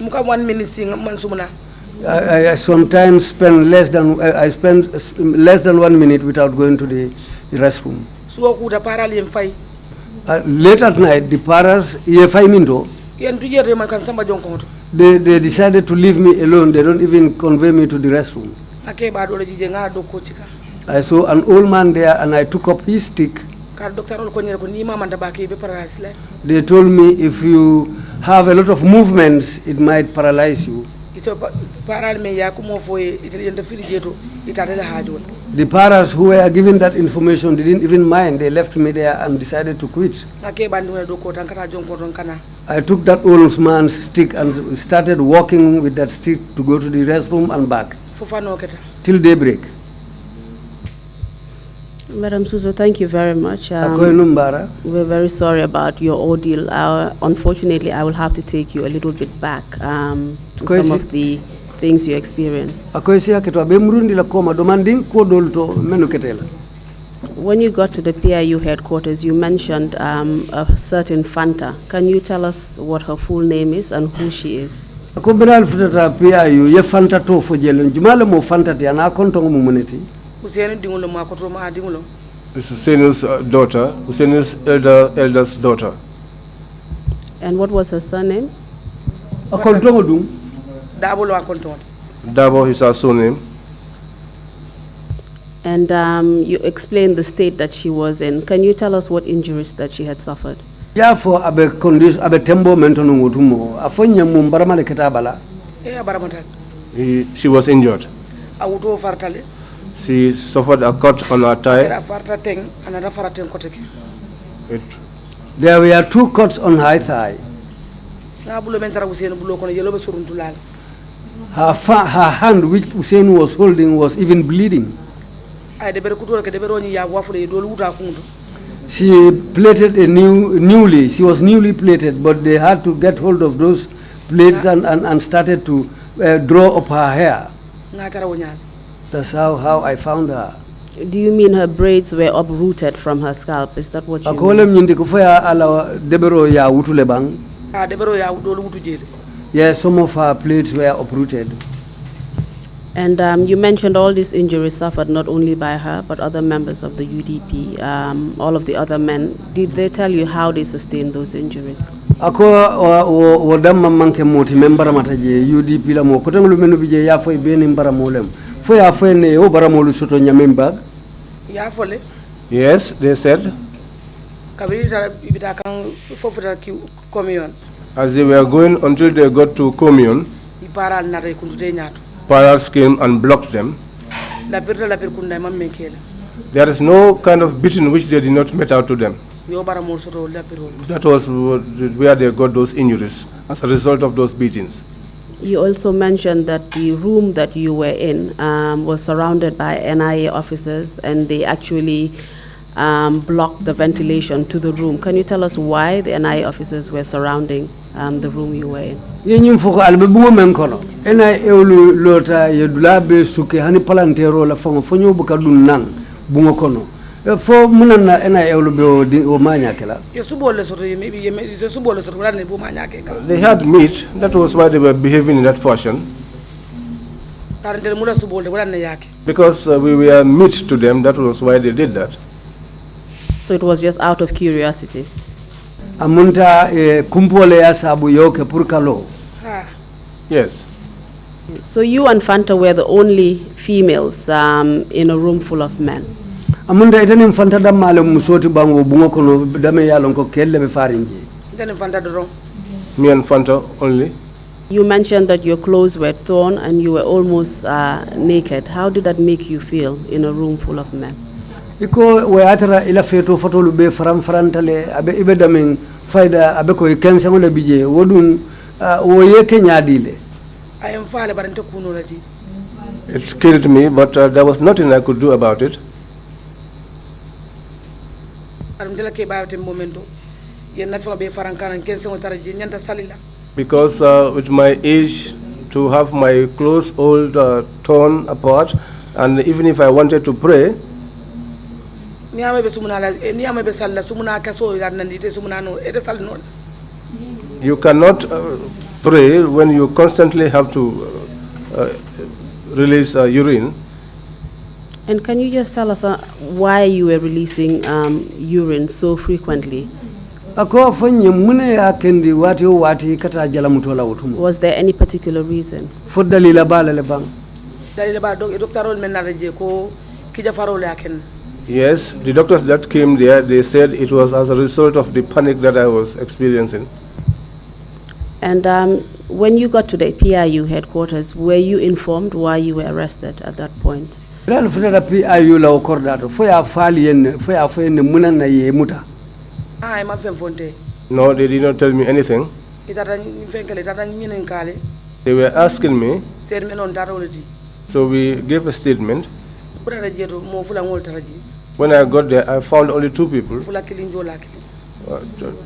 S3: I sometimes spend less than 1 minute without going to the restroom. Late at night, the paras, they decided to leave me alone. They don't even convey me to the restroom. I saw an old man there and I took up his stick. They told me if you have a lot of movements, it might paralyze you. The paras who were given that information didn't even mind. They left me there and decided to quit. I took that old man's stick and started walking with that stick to go to the restroom and back till daybreak.
S2: Madam Susso, thank you very much. We're very sorry about your ordeal. Unfortunately, I will have to take you a little bit back to some of the things you experienced. When you got to the PIU headquarters, you mentioned a certain Fanta. Can you tell us what her full name is and who she is?
S4: It's Usenu's daughter, Usenu's elder's daughter.
S2: And what was her surname?
S4: Dabo is her surname.
S2: And you explained the state that she was in. Can you tell us what injuries that she had suffered?
S3: Yeah, for abe tembo mentono ngutumo. Afonya mumbarama ketabala.
S4: She was injured. She suffered a cut on her thigh.
S3: There were 2 cuts on her thigh. Her hand, which Hussein was holding, was even bleeding. She plated she was newly plated, but they had to get hold of those plates and started to draw up her hair. That's how I found her.
S2: Do you mean her braids were uprooted from her scalp? Is that what you
S3: mean? Yes, some of her plates were uprooted.
S2: And you mentioned all these injuries suffered not only by her, but other members of the UDP, all of the other men. Did they tell you how they sustained those injuries?
S3: Ako o damma manke moti membara mataje UDP la mo kotanglu menu bije ya foy beni mbara molem fo ya foy ne o bara molu soto nyamemba
S5: ya fole.
S4: Yes, they said. As they were going until they got to commune, parents came and blocked them. There is no kind of beating which they did not met out to them. That was where they got those injuries as a result of those beatings.
S2: You also mentioned that the room that you were in was surrounded by NIA officers, and they actually blocked the ventilation to the room. Can you tell us why the NIA officers were surrounding the room you were in?
S3: Yenyim foko albe bungo men kono NIA elu lota yedula be suke hani palantero la fongo fonyo buka dun nang bungo kono fo munana NIA elu be o manya kala.
S4: They had meat, that was why they were behaving in that fashion. Because we were meat to them, that was why they did that.
S2: So it was just out of curiosity.
S3: Amunta kumpole ya sabu yoke purkalo.
S4: Yes.
S2: So you and Fanta were the only females in a room full of men.
S3: Amunda itani Fanta damale musoti bango bungo kono dame yalon ko kelle be farinji.
S5: Itani Fanta doro.
S4: Me and Fanta only.
S2: You mentioned that your clothes were torn and you were almost naked. How did that make you feel in a room full of men?
S3: Iko we atara ila feto fotolu be farantale abe ibe damen faida abe ko kense ngole bije wodun wo yeke nyaadile.
S5: I am fale barante kuno lati.
S4: It killed me, but there was nothing I could do about it. Because with my age, to have my clothes all torn apart, and even if I wanted to pray, you cannot pray when you constantly have to release urine.
S2: And can you just tell us why you were releasing urine so frequently?
S3: Was
S2: there any particular reason?
S4: Yes, the doctors that came there, they said it was as a result of the panic that I was experiencing.
S2: And when you got to the PIU headquarters, were you informed why you were arrested at that point?
S3: No,
S4: they did not tell me anything. They were asking me, so we gave a statement. When I got there, I found only two people,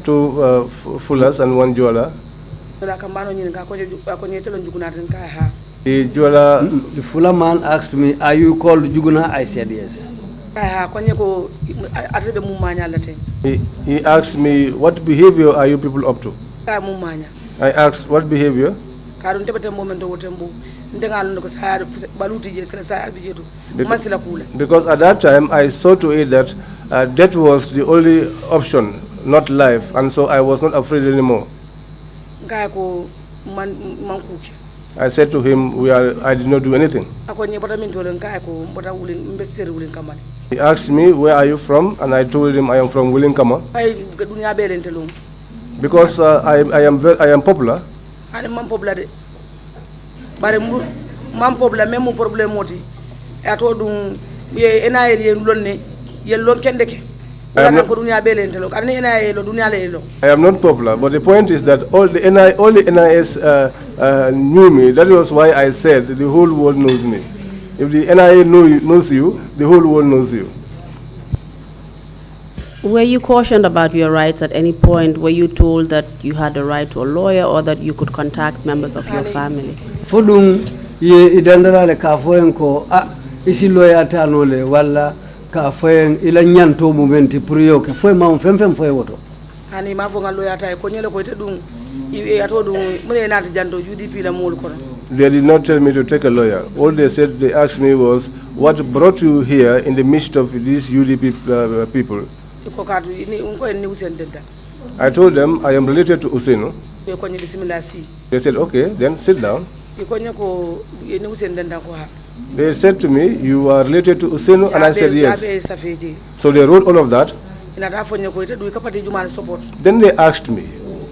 S4: two Fullers and one Jola. The
S3: Fuller man asked me, "Are you called Jukuna?" I said yes.
S4: He asked me, "What behavior are you people up to?" I asked, "What behavior?" Because at that time I saw to it that death was the only option, not life, and so I was not afraid anymore. I said to him, I did not do anything. He asked me, "Where are you from?" And I told him, "I am from Willinkama." Because I am popular. I am not popular, but the point is that all the NIS knew me. That was why I said the whole world knows me. If the NIA knows you, the whole world knows you.
S2: Were you cautioned about your rights at any point? Were you told that you had a right to a lawyer or that you could contact members of your family?
S3: Fodum ye idandala le kafoyen ko isi lawyer tanole wala kafoyen ila nyanto momenti priyo ke foi ma fem foi woto.
S5: Ani ma fonga lawyer ta ko nyele ko te dum ato dum mune na jando UDP la mol ko.
S4: They did not tell me to take a lawyer. All they said, they asked me was, what brought you here in the midst of these UDP people? I told them, I am related to Usenu. They said, okay, then sit down. They said to me, you are related to Usenu, and I said yes. So they wrote all of that. Then they asked me,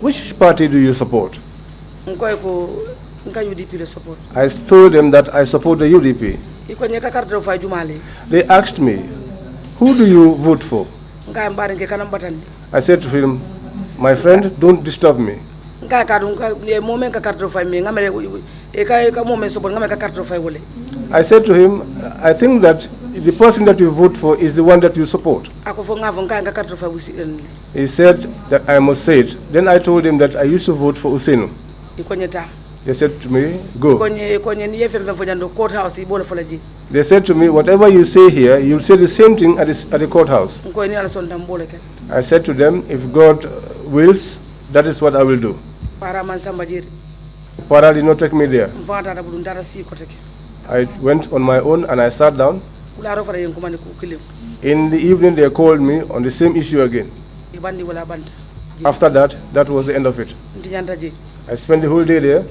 S4: which party do you support? I told them that I support the UDP. They asked me, who do you vote for? I said to him, my friend, don't disturb me. I said to him, I think that the person that you vote for is the one that you support. He said that I must say it. Then I told him that I used to vote for Usenu. They said to me, go. They said to me, whatever you say here, you'll say the same thing at the courthouse. I said to them, if God wills, that is what I will do. Para did not take me there. I went on my own and I sat down. In the evening, they called me on the same issue again. After that, that was the end of it. I spent the whole day there.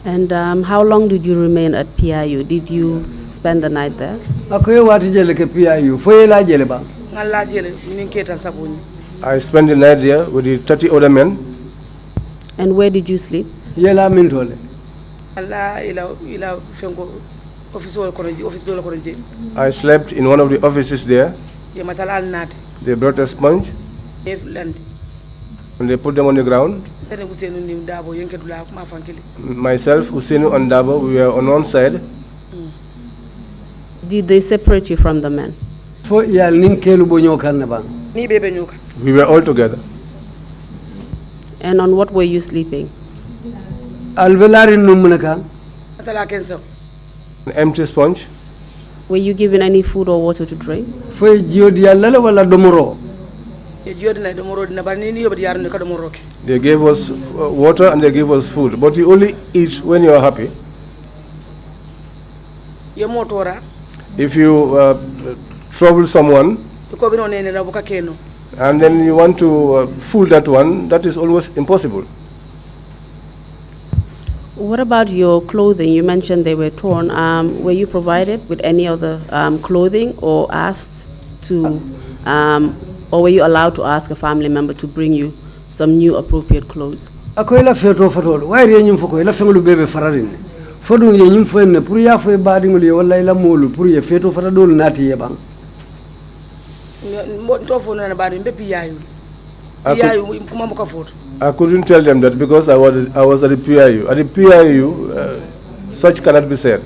S2: And how long did you remain at PIU? Did you spend the night there?
S4: I spent the night there with the 30 other men.
S2: And where did you sleep?
S4: I slept in one of the offices there. They brought a sponge and they put them on the ground. Myself, Usenu and Dabo, we were on one side.
S2: Did they separate you from the men?
S4: We were all together.
S2: And on what were you sleeping?
S4: An empty sponge.
S2: Were you given any food or water to drink?
S4: They gave us water and they gave us food, but you only eat when you are happy. If you trouble someone and then you want to fool that one, that is always impossible.
S2: What about your clothing? You mentioned they were torn. Were you provided with any other clothing or asked to, or were you allowed to ask a family member to bring you some new appropriate clothes?
S4: I couldn't tell them that because I was at the PIU. At the PIU, such cannot be said.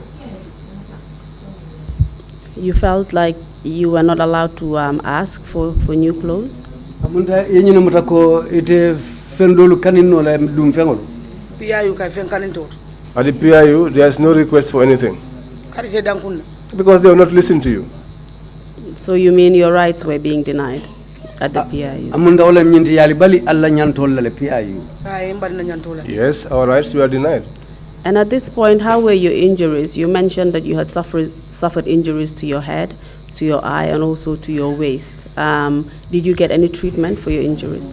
S2: You felt like you were not allowed to ask for new clothes?
S4: At the PIU, there is no request for anything. Because they will not listen to you.
S2: So you mean your rights were being denied at the PIU?
S4: Yes, our rights were denied.
S2: And at this point, how were your injuries? You mentioned that you had suffered injuries to your head, to your eye, and also to your waist. Did you get any treatment for your injuries?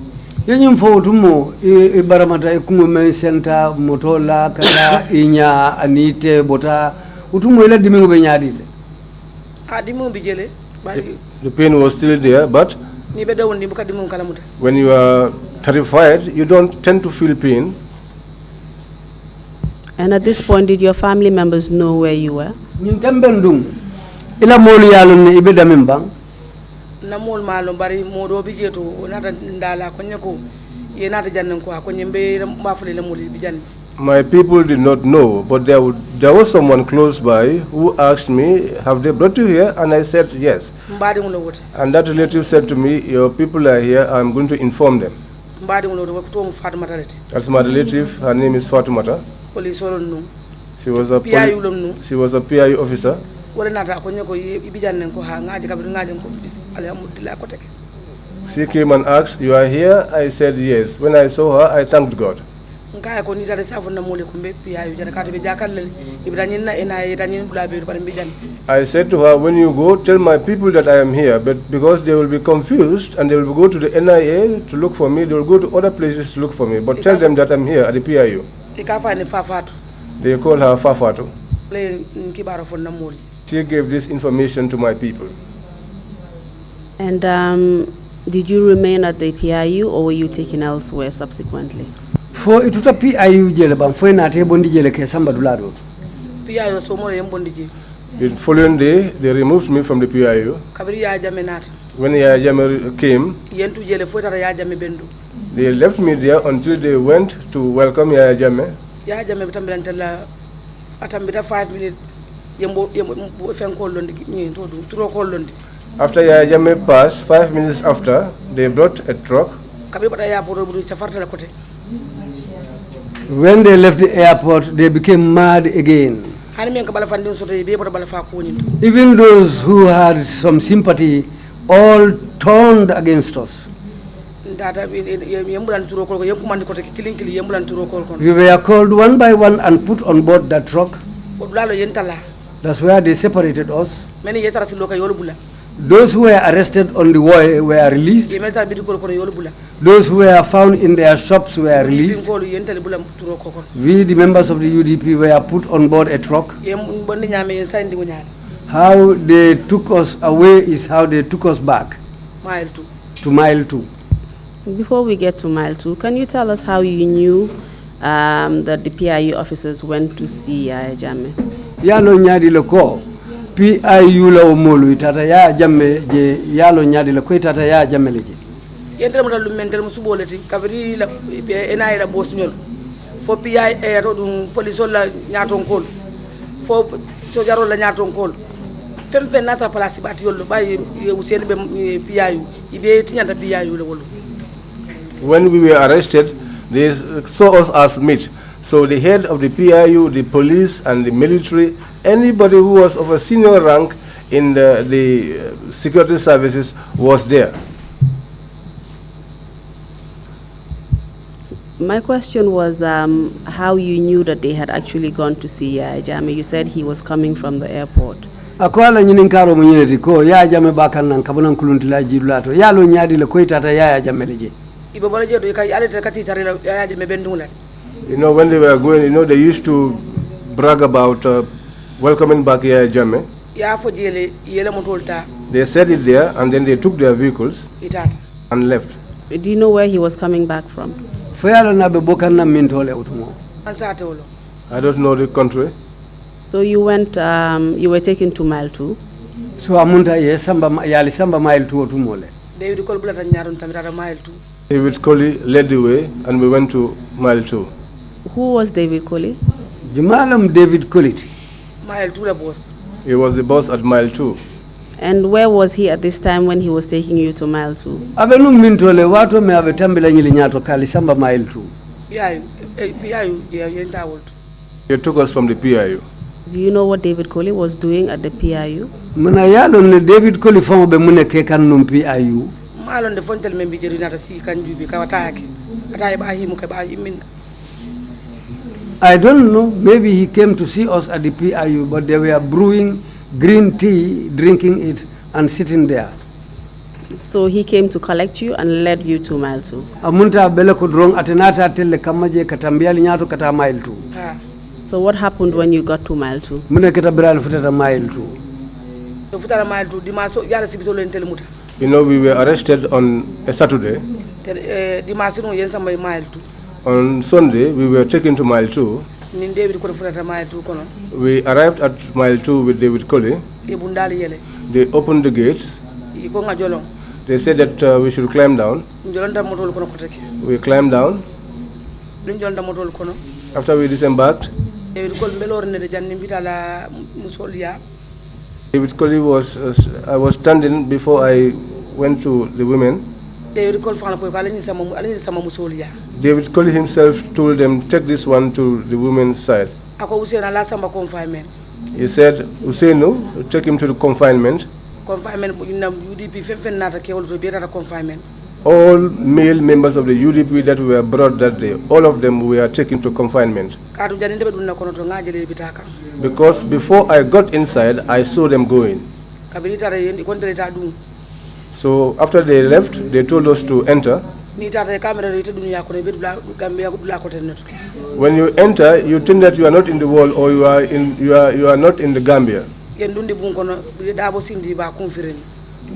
S4: The pain was still there, but when you are terrified, you don't tend to feel pain.
S2: And at this point, did your family members know where you were?
S4: My people did not know, but there was someone close by who asked me, have they brought you here? And I said yes. And that relative said to me, your people are here, I'm going to inform them. That's my relative, her name is Fatumata. She was a PIU officer. She came and asked, you are here? I said yes. When I saw her, I thanked God.
S5: Nka ko ni tare safu na mole kumbe PIU jara ka be jakal ibrahim na ina tanin bula be par mbijan.
S4: I said to her, when you go, tell my people that I am here, but because they will be confused and they will go to the NIA to look for me, they will go to other places to look for me, but tell them that I'm here at the PIU. They call her Fafatu. She gave this information to my people.
S2: And did you remain at the PIU or were you taken elsewhere subsequently?
S3: For ituta PIU jele bam foi na te bondi jele ke samba dulado.
S5: PIU so mo yem bondi ji.
S4: The following day, they removed me from the PIU.
S5: Kabiri ya jame nat.
S4: When ya jame came,
S5: yentu jele foi tara ya jame bendu.
S4: They left me there until they went to welcome ya jame.
S5: Ya jame bitambirantela atambita 5 minutes yembo fen ko londi ni to du turo ko londi.
S4: After ya jame passed, 5 minutes after, they brought a truck.
S5: Kabiri bata ya boro buru chafarta la kote.
S3: When they left the airport, they became mad again. Even those who had some sympathy all turned against us. We were called one by one and put on board that truck. That's where they separated us. Those who were arrested on the way were released. Those who were found in their shops were released. We, the members of the UDP, were put on board a truck. How they took us away is how they took us back to Mile 2.
S2: Before we get to Mile 2, can you tell us how you knew that the PIU officers went to see Jame?
S3: Yalo nyadi loko. PIU la umolu itata ya jamme je yalo nyadi la ko itata ya jamme leje
S5: yentere mo dal mentel mo suboleti kabri la enay la bosnyol fo PIU e to dum police la nyaton kol fo so jaro la nyaton kol fem fe nata place bat yollo bay Hussein be PIU ibe tinyata PIU la wolu.
S4: When we were arrested, they saw us as meat. So the head of the PIU, the police and the military, anybody who was of a senior rank in the security services was there.
S2: My question was how you knew that they had actually gone to see Jame. You said he was coming from the airport.
S3: Akwala nyini nkaro mwenyezi ko ya Jame baka nan kabuna nkulunti jirulato yalo nyadi le ko itata ya Jame leje.
S5: Ibo bala jedo kai ale kati tare ya Jame bendula.
S4: You know, when they were going, you know, they used to brag about welcoming back Yaya Jammeh. They said it there, and then they took their vehicles and left.
S2: Do you know where he was coming back from?
S4: I don't know the country.
S2: So you went, you were taken to Mile 2?
S3: So amunta yali samba Mile 2 otumole.
S4: David Colley led the way, and we went to Mile 2.
S2: Who was David Colley?
S3: Jumalam David Colley.
S5: Mile 2 the boss.
S4: He was the boss at Mile 2.
S2: And where was he at this time when he was taking you to Mile 2?
S3: Abenu mintole watu me avetambila nyili nyato kali samba Mile 2.
S4: He took us from the PIU.
S2: Do you know what David Colley was doing at the PIU?
S3: Muna yalo ne David Colley famo be mune kekan num PIU.
S5: Malon de fontel membi jeri nata si kanju bi kawataake. Ataye ba himu ke ba yimin.
S3: I don't know, maybe he came to see us at the PIU, but they were brewing green tea, drinking it, and sitting there.
S2: So he came to collect you and led you to Mile 2?
S3: Amunta bele kudrong atenata tele kamaje katambiali nyato kata Mile 2.
S2: So what happened when you got to Mile 2?
S3: Mune katabiral futata Mile 2.
S5: Futata Mile 2, dimaso yala sibitolo entele muta.
S4: You know, we were arrested on a Saturday.
S5: Dimaso no yensa Mile 2.
S4: On Sunday, we were taken to Mile 2. We arrived at Mile 2 with David Colley. They opened the gates. They said that we should climb down. We climbed down. After we disembarked, David Colley was, I was standing before I went to the women. David Colley himself told them, take this one to the women's side. He said, Usainu, take him to the confinement. all male members of the UDP that were brought that day, all of them were taken to confinement. Because before I got inside, I saw them going. So after they left, they told us to enter. When you enter, you think that you are not in the world or you are not in the Gambia.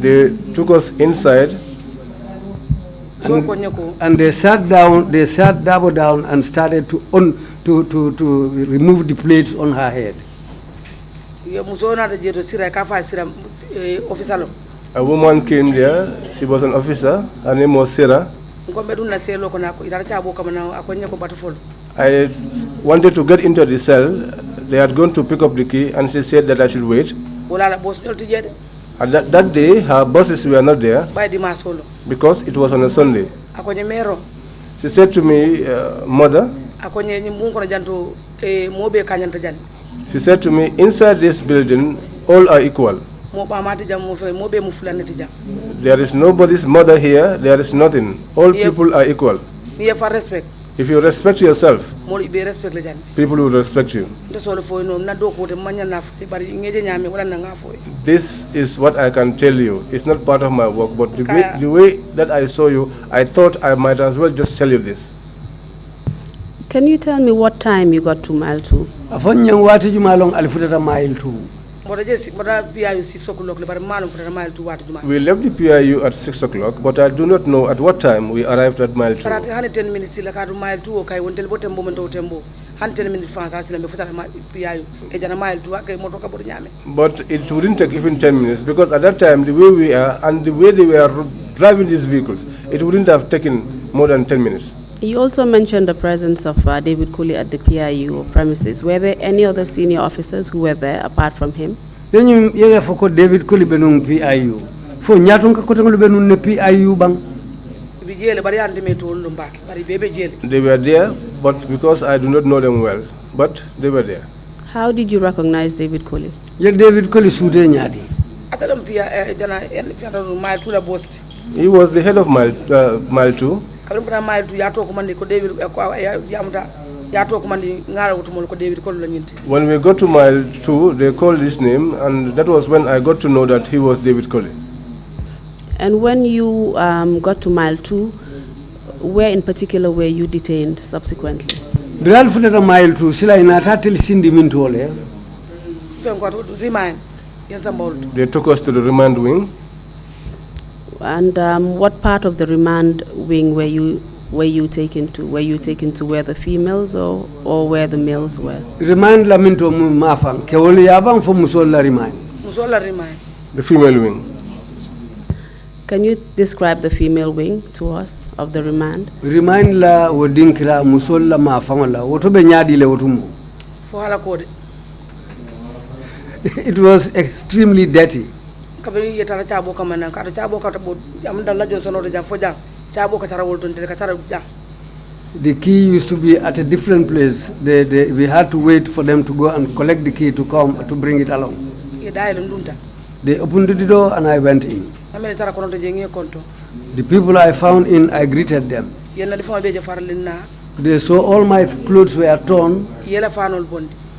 S4: They took us inside.
S3: And they sat Dabo down and started to remove the plates on her head.
S4: A woman came there. She was an officer. Her name was Sarah. I wanted to get into the cell. They had gone to pick up the key, and she said that I should wait. And that day, her bosses were not there because it was on a Sunday. She said to me, Mother, she said to me, inside this building, all are equal. There is nobody's mother here, there is nothing. All people are equal. If you respect yourself, people will respect you. This is what I can tell you. It's not part of my work, but the way that I saw you, I thought I might as well just tell you this.
S2: Can you tell me what time you got to Mile 2?
S4: We left the PIU at 6 o'clock, but I do not know at what time we arrived at Mile 2. But it wouldn't take even 10 minutes, because at that time, the way we are and the way they were driving these vehicles, it wouldn't have taken more than 10 minutes.
S2: You also mentioned the presence of David Cooley at the PIU premises. Were there any other senior officers who were there apart from him?
S3: Then you for David Cooley benung PIU. For nyatunga kotengulu benung ne PIU bang.
S4: They were there, but because I do not know them well, but they were there.
S2: How did you recognize David Cooley?
S3: Ye David Cooley sude nyadi.
S4: He was the head of Mile 2. When we got to Mile 2, they called his name, and that was when I got to know that he was David Cooley.
S2: And when you got to Mile 2, where in particular were you detained subsequently?
S3: Mile 2, sila inatatil sindi mintole.
S4: They took us to the remand wing.
S2: And what part of the remand wing were you taken to? Were you taken to where the females or where the males were?
S3: Remand la minto mafang. Kewoli yabang for musola remand.
S4: The female wing.
S2: Can you describe the female wing to us of the remand?
S3: Remand la wodinkira musola mafang la wotobe nyadi le wotumu. It was extremely dirty. The key used to be at a different place. We had to wait for them to go and collect the key to come to bring it along. They opened the door and I went in. The people I found in, I greeted them. They saw all my clothes were torn.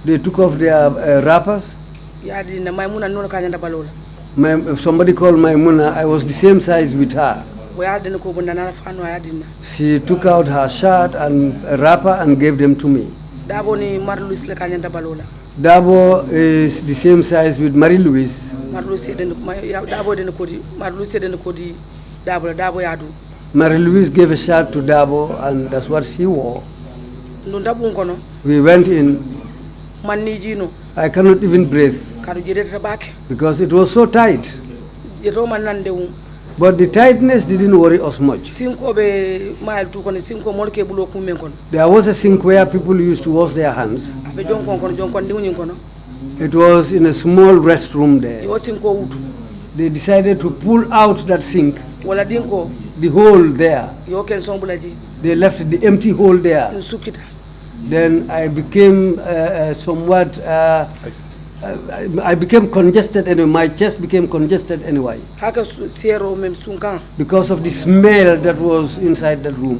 S3: They took off their wrappers. Somebody called Maimuna. I was the same size with her. She took out her shirt and a wrapper and gave them to me. Dabo is the same size with Marie-Louise. Marie-Louise gave a shirt to Dabo, and that's what she wore. We went in. I cannot even breathe because it was so tight. But the tightness didn't worry us much. There was a sink where people used to wash their hands. It was in a small restroom there. They decided to pull out that sink, the hole there. They left the empty hole there. Then I became somewhat I became congested anyway. My chest became congested anyway.
S5: Haka siero mem sunkan.
S3: Because of the smell that was inside that room.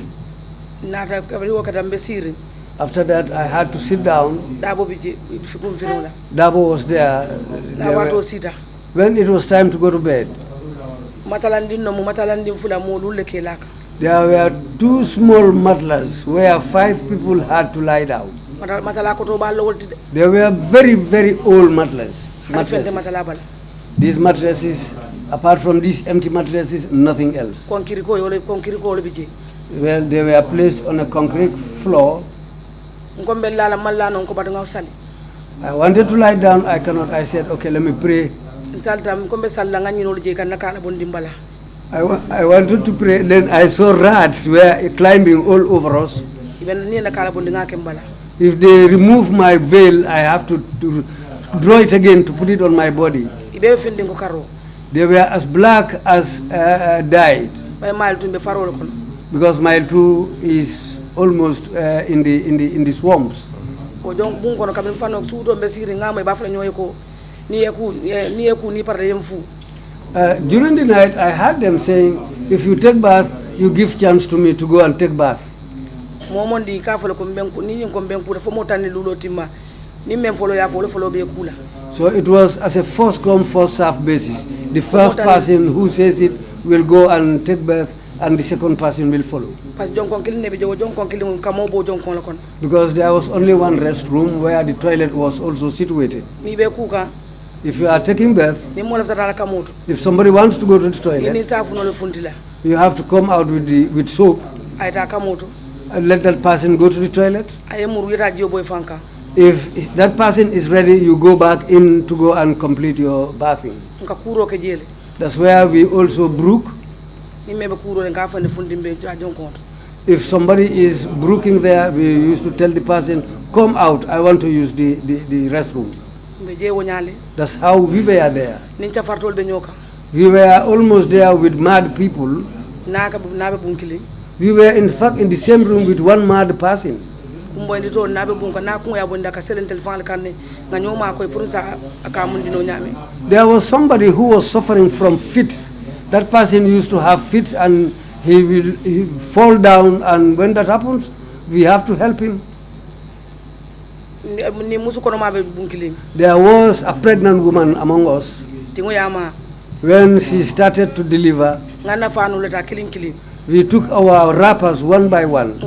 S5: Nata kabari wakata mbesiri.
S3: After that, I had to sit down.
S5: Dabo bije fikum firula.
S3: Dabo was there.
S5: Dawato sita.
S3: When it was time to go to bed,
S5: Matalandin no matalandin fula mo lule kelaka.
S3: there were 2 small mattresses where 5 people had to lie down.
S5: Matalako to ballo woltide.
S3: They were very, very old mattresses. These mattresses, apart from these empty mattresses, nothing else. Well, they were placed on a concrete floor. I wanted to lie down, I cannot. I said, okay, let me pray. I wanted to pray, then I saw rats were climbing all over us. If they remove my veil, I have to draw it again to put it on my body. They were as black as dyed. Because mile 2 is almost in the swamps. During the night, I heard them saying, if you take bath, you give chance to me to go and take bath. So it was as a first come, first served basis. The first person who says it will go and take bath, and the second person will follow. Because there was only one restroom where the toilet was also situated. If you are taking bath, if somebody wants to go to the toilet, you have to come out with soap and let that person go to the toilet. If that person is ready, you go back in to go and complete your bathing. That's where we also brook. If somebody is brooking there, we used to tell the person, come out, I want to use the restroom. That's how we were there. We were almost there with mad people. We were in fact in the same room with one mad person. There was somebody who was suffering from fits. That person used to have fits and he will fall down, and when that happens, we have to help him. There was a pregnant woman among us. When she started to deliver, we took our wrappers one by one.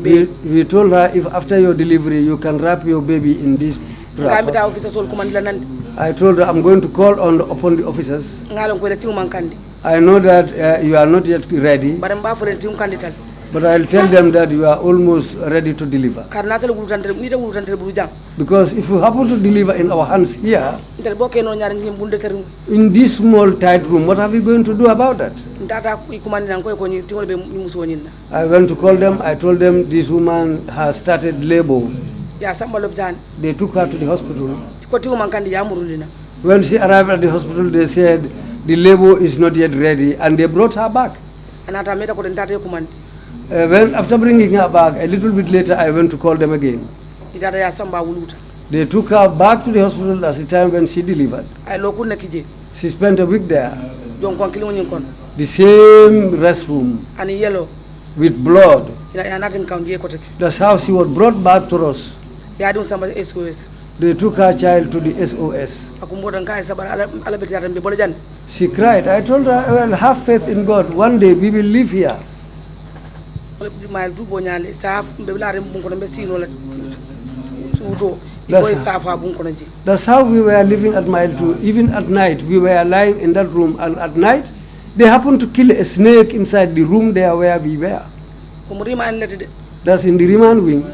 S3: We told her, if after your delivery you can wrap your baby in this wrapper. I told her, I'm going to call upon the officers. I know that you are not yet ready, but I'll tell them that you are almost ready to deliver. Because if you happen to deliver in our hands here, in this small tight room, what are we going to do about that? I went to call them. I told them this woman has started labor. They took her to the hospital. When she arrived at the hospital, they said the labor is not yet ready, and they brought her back. When after bringing her back, a little bit later, I went to call them again. They took her back to the hospital at the time when she delivered. She spent a week there. The same restroom with blood. That's how she was brought back to us. They took her child to the SOS. She cried. I told her, well, have faith in God. One day we will live here. That's how we were living at mile 2. Even at night, we were lying in that room, and at night, they happened to kill a snake inside the room there where we were. That's in the remand wing.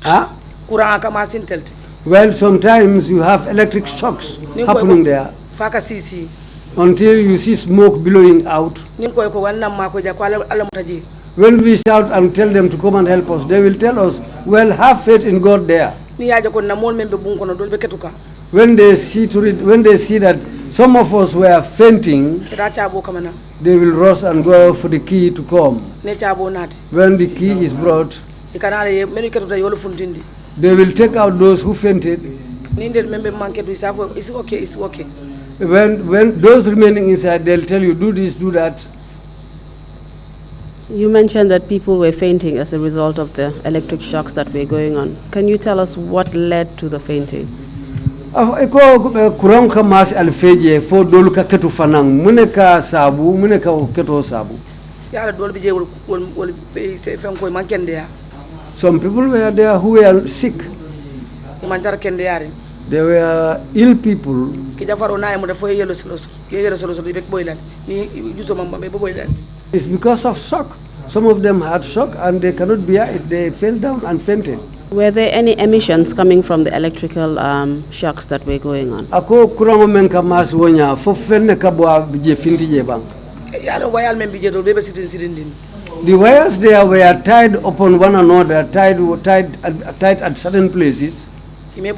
S3: Huh? Well, sometimes you have electric shocks happening there until you see smoke billowing out. When we shout and tell them to come and help us, they will tell us, well, have faith in God there. When they see that some of us were fainting, they will rush and go for the key to come. When the key is brought, They will take out those who fainted.
S5: It's okay, it's okay.
S3: When those remaining inside, they'll tell you, do this, do that.
S2: You mentioned that people were fainting as a result of the electric shocks that were going on. Can you tell us what led to the fainting?
S3: Kurang ka mas alfeje fo dolu ka ketu fanang muneka sabu muneka keto sabu.
S5: Yala dol bije wol se fen ko man kende ya.
S3: Some people were there who were sick.
S5: Man tar kende yare.
S3: They were ill people.
S5: Ki jafaro na mo defo yelo solo bek boylan ni juso mamba be boylan.
S3: It's because of shock. Some of them had shock and they cannot bear it. They fell down and fainted.
S2: Were there any emissions coming from the electrical shocks that were going on?
S3: Ako kurango men ka mas wonya fo fenne ka bo bije finti je bang.
S5: Yalo wayal men bije do bebe sidin din.
S3: The wires there were tied upon one another, tied at certain places. They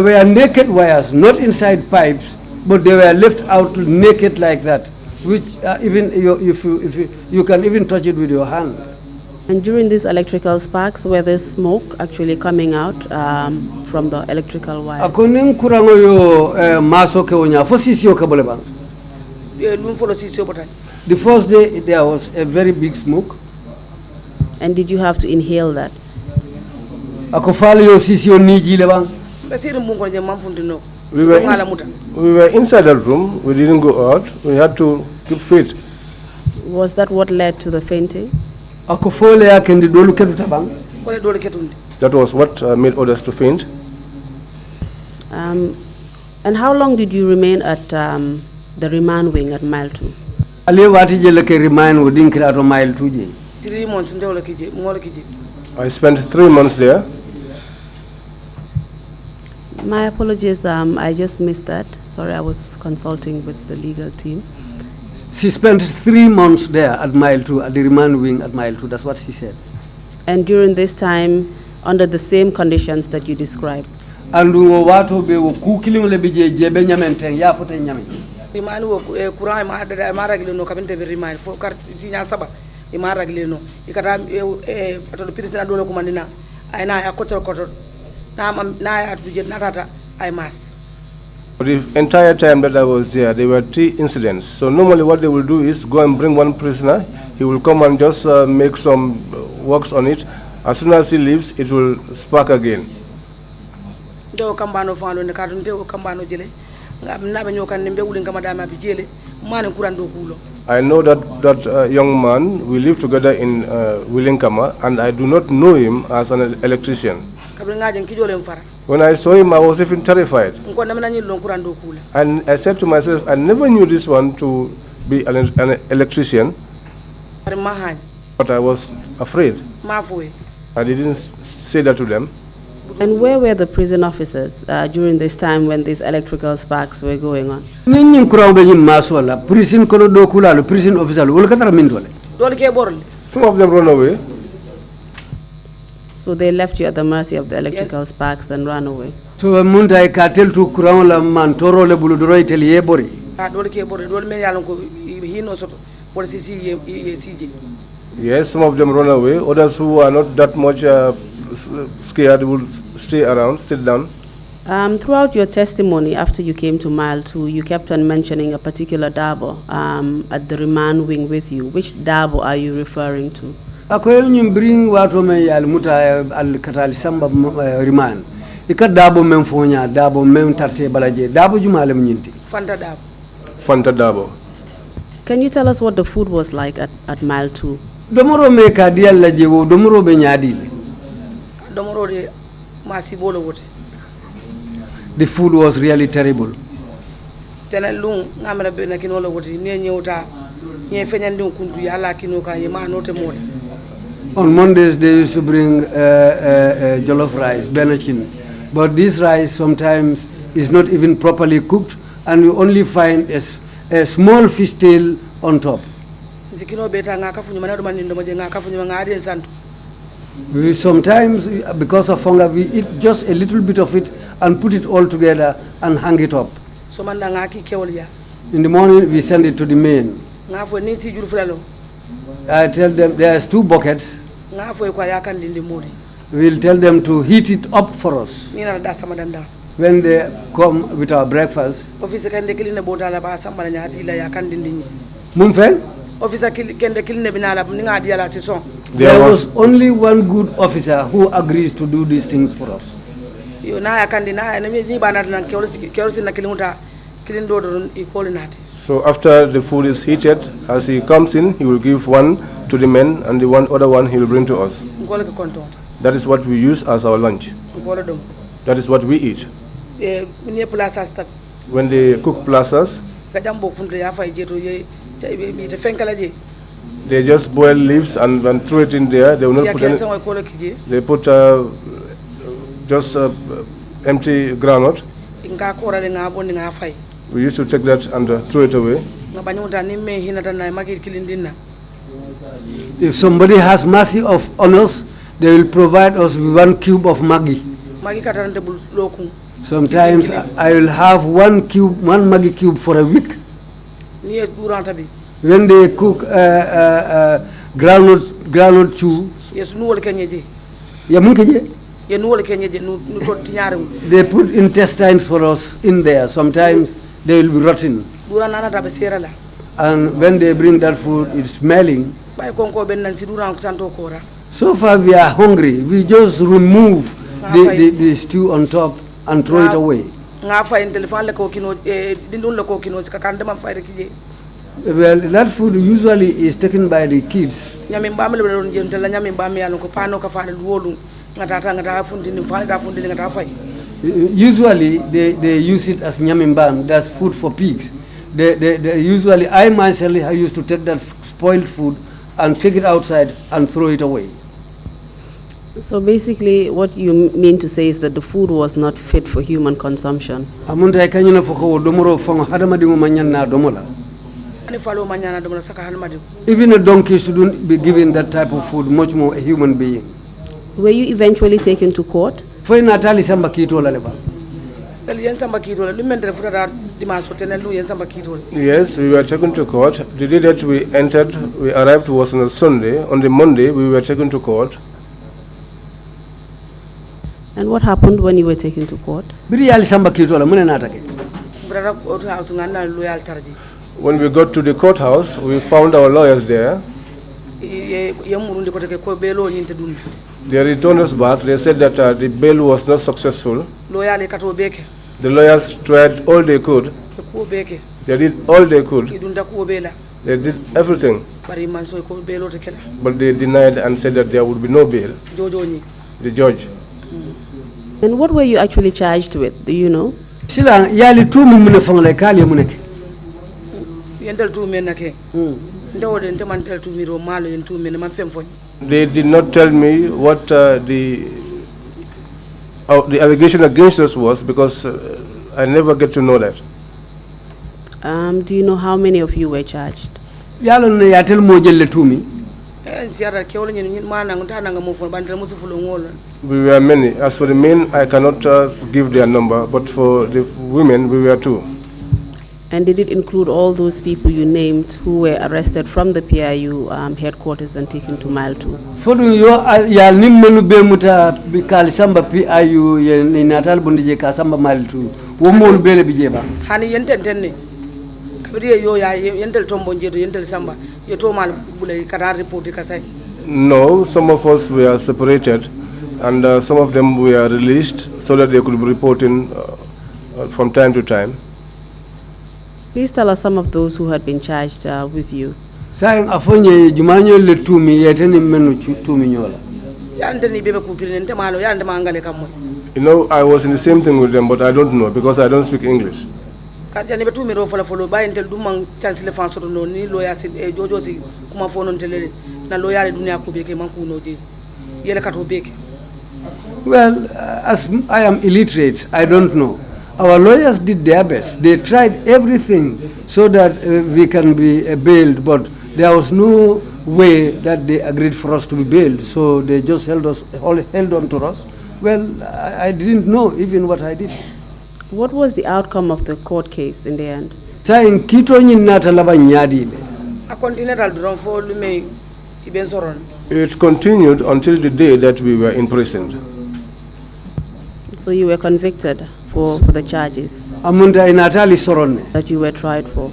S3: were naked wires, not inside pipes, but they were left out naked like that, which even if you can even touch it with your hand.
S2: And during these electrical sparks, were there smoke actually coming out from the electrical wires?
S3: Akoning kurango yo maso ke onya fo sisio ka bole bang. The first day there was a very big smoke.
S2: And did you have to inhale that?
S3: Akofali yo sisio niji le bang.
S4: We were inside the room. We didn't go out. We had to keep fit.
S2: Was that what led to the fainting?
S4: That was what made others to faint.
S2: And how long did you remain at the remand wing at mile 2?
S3: 3 months.
S4: I spent 3 months there.
S2: My apologies, I just missed that. Sorry, I was consulting with the legal team.
S3: She spent 3 months there at mile 2, at the remand wing at mile 2. That's what she said.
S2: And during this time, under the same conditions that you described?
S3: And wato be wo kukiling le bije jebe nyamenten ya fote nyame.
S5: Remand wo kuran ma da ma ragle no kabinte be remand fo kar sinya saba e ma ragle no ikata to president do ko mandina ay na ya kotor na ya tuje natata ay mas.
S4: For the entire time that I was there were 3 incidents. So normally what they will do is go and bring one prisoner. He will come and just make some works on it. As soon as he leaves, it will spark again. I know that young man, we live together in Willinkama, and I do not know him as an electrician. When I saw him, I was even terrified. And I said to myself, I never knew this one to be an electrician, but I was afraid. I didn't say that to them.
S2: And where were the prison officers during this time when these electrical sparks were going on?
S4: Some of them ran away.
S2: So they left you at the mercy of the electrical sparks and ran away.
S3: So muntai katel tu kurang la mantoro le buludoro iteli ebori.
S4: Yes, some of them run away. Others who are not that much scared will stay around, sit down.
S2: Throughout your testimony after you came to mile 2, you kept on mentioning a particular dabo at the remand wing with you. Which dabo are you referring to?
S3: Akoy ñu bring wato me al muta al katal samba remand. Ika dabo mem fonya dabo mem tarte balaje dabo jumale ñinti.
S5: Fanta dabo.
S4: Fanta dabo.
S2: Can you tell us what the food was like at mile 2?
S3: Domoro me ka dial la jewo domoro be ñaadi.
S5: Domoro de masi bolo wote.
S3: The food was really terrible.
S5: Tenelung ngamra be na kinola wote ne ñewta ñe feñande kuntu yalla kino ka yema note mode.
S3: On Mondays they used to bring jollof rice, benachin. But this rice sometimes is not even properly cooked and you only find a small fish tail on top. We sometimes, because of hunger, we eat just a little bit of it and put it all together and hang it up. In the morning, we send it to the men. I tell them there's 2 buckets.
S5: nga fo ko ya kan dindi modi
S3: We'll tell them to heat it up for us
S5: ni na da sama danda
S3: when they come with our breakfast.
S5: office kan de kiline bota la ba sama nya di la ya kan dindi ni
S3: Mum fen?
S5: officer ken de kiline binala ni nga di la ci son
S3: There was only one good officer who agrees to do these things for us.
S5: yo na ya kan dina ni ba na nan kewsi na kilimuta kilin do do e ko nati.
S4: So after the food is heated, as he comes in, he will give one to the men and the other one he will bring to us.
S5: Ngol ko konto
S4: That is what we use as our lunch.
S5: ngol dum
S4: That is what we eat.
S5: ni place asta
S4: When they cook plazas,
S5: ka jambo funde ya fay jeto ye mi te fenkala je
S4: they just boil leaves and throw it in there. They will not put any. They put just empty groundnut.
S5: Nga ko ra nga bonni nga fay
S4: We used to take that and throw it away.
S5: nga banyuta ni me hinata na maki kilindina.
S3: If somebody has mercy on us, they will provide us with 1 cube of Maggi.
S5: Magi katarante bul lokum
S3: Sometimes I will have 1 Maggi cube for a week.
S5: ni e duranta bi
S3: When they cook groundnut chew,
S5: yes nu wol kenyeje
S3: ya mun keje,
S5: ye nu wol kenyeje nu to tiñaare
S3: they put intestines for us in there. Sometimes they will be rotten.
S5: durana nata be serala
S3: And when they bring that food, it's smelling.
S5: bay konko ben nan si duran ko santo kora
S3: So far we are hungry. We just remove the stew on top and throw it away.
S5: nga fay telephone le ko kino dindun le ko kino ka kan dama fay rek je
S3: Well, that food usually is taken by the kids.
S5: nyami mbam le don jente la nyami mbam yalla ko pano ka faale wolu ngata fundi ni faale da fundi ngata fay
S3: Usually they use it as nyamimban. That's food for pigs. They usually, I myself I used to take that spoiled food and take it outside and throw it away.
S2: So basically, what you mean to say is that the food was not fit for human consumption.
S3: Amunta kanyina foko domoro fongo hadama dingo manyana domola.
S5: ani falo manyana do saka halmadi
S3: Even a donkey shouldn't be given that type of food, much more a human being.
S2: Were you eventually taken to court?
S3: Foi natali samba kito la leba.
S5: dal yen samba kito lu men def da dimanche tenel lu yen samba kito
S4: Yes, we were taken to court. The day that we arrived was on a Sunday. On the Monday, we were taken to court.
S2: And what happened when you were taken to court?
S3: Biri yali samba kito la mune natake.
S5: brada house ngana loyal tarji
S4: When we got to the courthouse, we found our lawyers there.
S5: ye murundi ko take ko belo nyinte dun
S4: They returned us back. They said that the bail was not successful.
S5: loyal kato beke
S4: The lawyers tried all they could.
S5: ko beke
S4: They did all they could.
S5: idunda ko bela
S4: They did everything.
S5: bari man so ko belo te kala
S4: But they denied and said that there would be no bail.
S5: jojo ni
S4: The judge.
S2: And what were you actually charged with? Do you know?
S3: Sila yali tumu mune fangale kali muneke.
S5: yendal tu men nake ndawde ndeman tel tu miro malo yen tu men man fem foñ
S4: They did not tell me what the allegation against us was because I never get to know that.
S2: Do you know how many of you were charged?
S3: Yalo ne yatel mo jelle tumi.
S5: en siara kewlo nyen manang tananga mo fon bandel musu fulo ngol
S4: We were many. As for the men, I cannot give their number, but for the women, we were 2.
S2: And did it include all those people you named who were arrested from the PIU headquarters and taken to Mile 2?
S3: Fodu yo ya nimmenu be muta bi kali samba PIU ye ni natal bondije ka samba Mile 2. Wo mol bele bijeba.
S5: hani yenten tenne kabri yo ya yentel tombo jeedo yentel samba yo to mal bulay kada report ka say
S4: No, some of us were separated, and some of them were released so that they could be reporting from time to time.
S2: Please tell us some of those who had been charged with you.
S3: Saying afonye jumanyo le tumi yeteni menu tumi nyola.
S5: yande ni bebe ko kirinen te malo yande ma ngale kam mo
S4: You know, I was in the same thing with them, but I don't know because I don't speak English.
S5: kadjani be tumi ro folo bayentel dum man chancellor France to no ni loya si e jojo si kuma fonon tele na loya le dunia ko beke man kuno je yele kato beke
S3: Well, as I am illiterate, I don't know. Our lawyers did their best. They tried everything so that we can be bailed, but there was no way that they agreed for us to be bailed. So they just held on to us. Well, I didn't know even what I did.
S2: What was the outcome of the court case in the end?
S3: Saying kito nyi nata laba nyadi le.
S5: a continental dron fo lume iben soron
S4: It continued until the day that we were imprisoned.
S2: So you were convicted for the charges
S3: that
S2: you were tried for?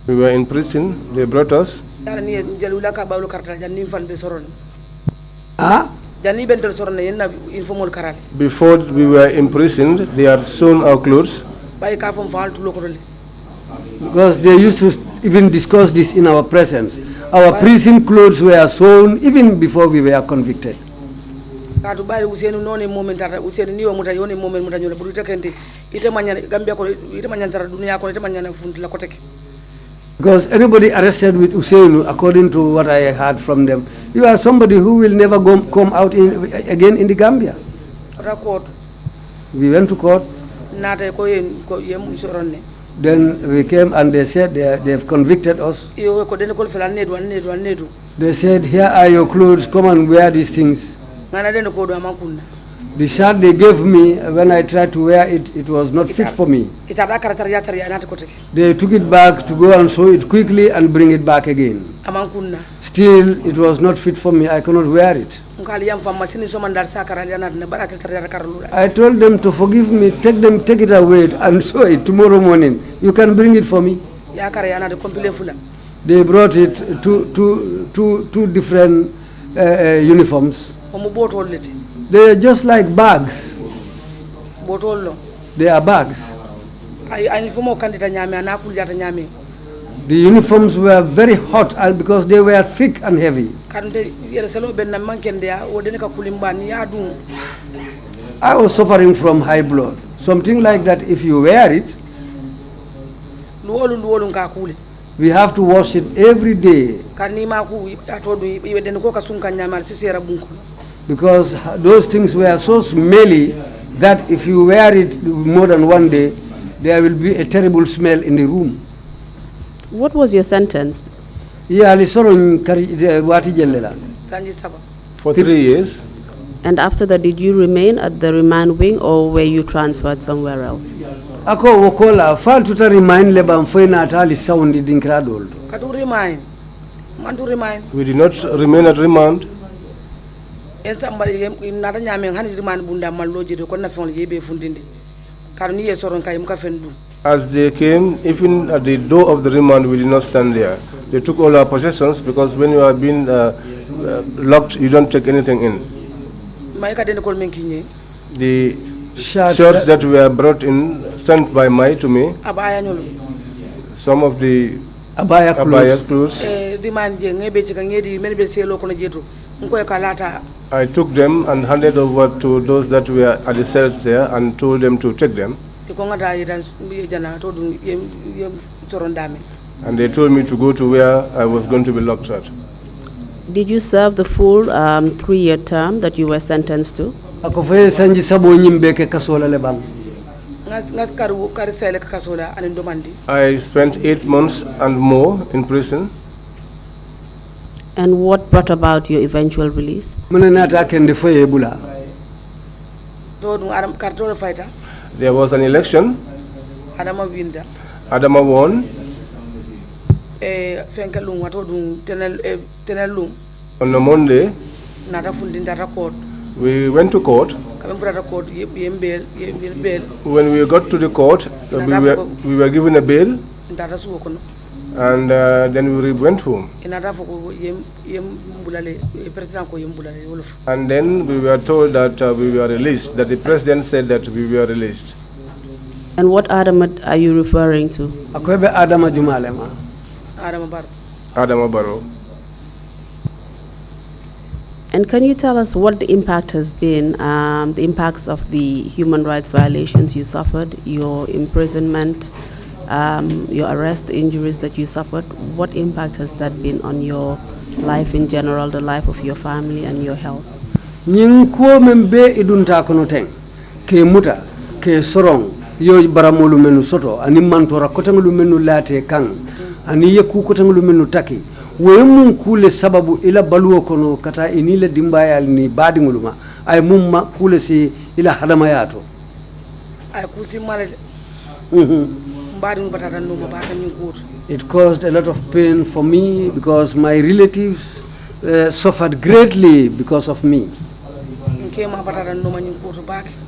S4: We were in prison. They brought us. Before we were imprisoned, they had sewn our clothes.
S3: Because they used to even discuss this in our presence. Our prison clothes were sewn even before we were convicted. Because anybody arrested with Usainu, according to what I heard from them, you are somebody who will never come out again in the Gambia. We went to court. Then we came and they said they have convicted us. They said, here are your clothes, come and wear these things. The shirt they gave me, when I tried to wear it, it was not fit for me. They took it back to go and sew it quickly and bring it back again. Still, it was not fit for me. I cannot wear it. I told them to forgive me, take it away and sew it tomorrow morning. You can bring it for me. They brought it two different uniforms. They are just like bags. They are bags. The uniforms were very hot because they were thick and heavy. I was suffering from high blood. Something like that, if you wear it, we have to wash it every day. Because those things were so smelly that if you wear it more than one day, there will be a terrible smell in the room.
S2: What was your sentence?
S4: For 3 years.
S2: And after that, did you remain at the remand wing or were you transferred somewhere else?
S3: Ako wokola fal tuta remind lebam foina atali sound dinkradol.
S5: Katu remind. Man to remind.
S4: We did not remain at remand.
S5: En somebody nata nyame hani remind bunda malloje de ko na fon yebe fundinde. Karni ye soron kay muka fendu.
S4: As they came, even at the door of the remand, we did not stand there. They took all our possessions because when you are being locked, you don't take anything in. The shirts that were brought in, sent by Mai to me, some of the abaya clothes, I took them and handed over to those that were at the cells there and told them to take them. And they told me to go to where I was going to be locked at.
S2: Did you serve the full 3-year term that you were sentenced to?
S4: I spent 8 months and more in prison.
S2: And what brought about your eventual release?
S4: There was an election. Adama won. On a Monday, we went to court. When we got to the court, we were given a bail. And then we went home. And then we were told that we were released, that the president said that we were released.
S2: And what Adama are you referring to?
S3: Adama Jumalema.
S4: Adama Barrow.
S2: And can you tell us what the impact has been, the impacts of the human rights violations you suffered, your imprisonment, your arrest, the injuries that you suffered? What impact has that been on your life in general, the life of your family and your health?
S3: Nying ko membe idunta kono teng ke muta ke sorong yo baramolu menu soto ani mantora kotangulu menu late kang ani yeku kotangulu menu taki we mun kule sababu ila baluwo kono kata inile dimbayal ni badinguluma ay mumma kule si ila hadama yato
S5: ay kusi male mbadi batata no batata ni kuto
S3: It caused a lot of pain for me because my relatives suffered greatly because of me.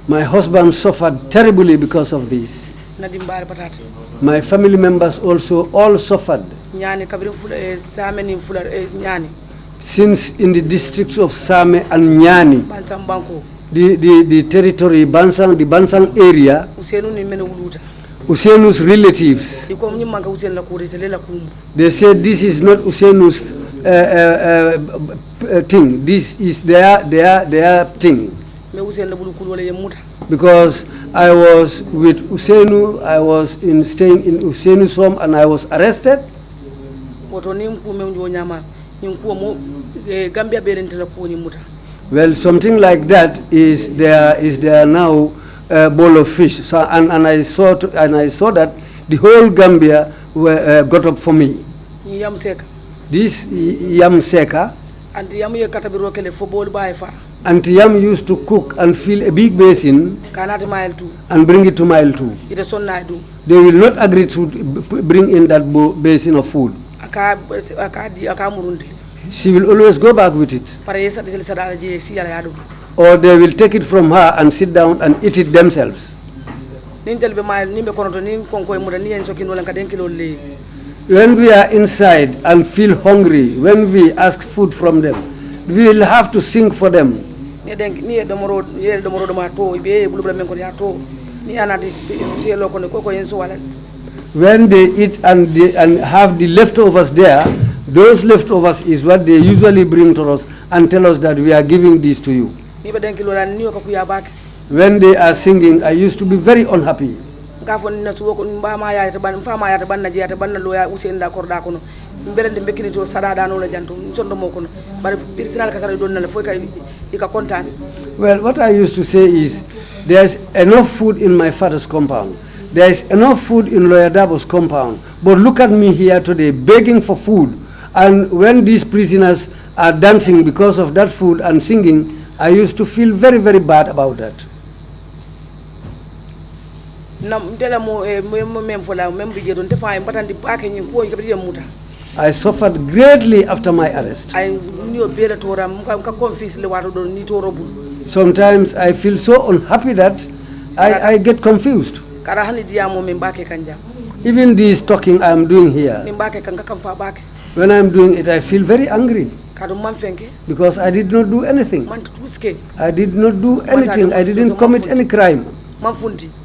S3: My husband suffered terribly because of this. My family members also all suffered. Since in the districts of Same and Nyani, the territory, the Bansang area, Useinu's relatives, they said this is not Useinu's thing, this is their thing. Because I was with Useinu, I was staying in Useinu's home and I was arrested. Well, something like that is there now bowl of fish. So and I saw that the whole Gambia got up for me. This Yam Seka. And Yam used to cook and fill a big basin and bring it to Mile 2. They will not agree to bring in that basin of food. She will always go back with it. Or they will take it from her and sit down and eat it themselves. When we are inside and feel hungry, when we ask food from them, we will have to sing for them. When they eat and have the leftovers there, those leftovers is what they usually bring to us and tell us that we are giving this to you. When they are singing, I used to be very unhappy. Well, what I used to say is, there's enough food in my father's compound. There's enough food in Lawyer Dabo's compound. But look at me here today, begging for food. And when these prisoners are dancing because of that food and singing, I used to feel very, very bad about that. I suffered greatly after my arrest. Sometimes I feel so unhappy that I get confused. Even this talking I am doing here, when I am doing it, I feel very angry. Because I did not do anything. I did not do anything. I didn't commit any crime.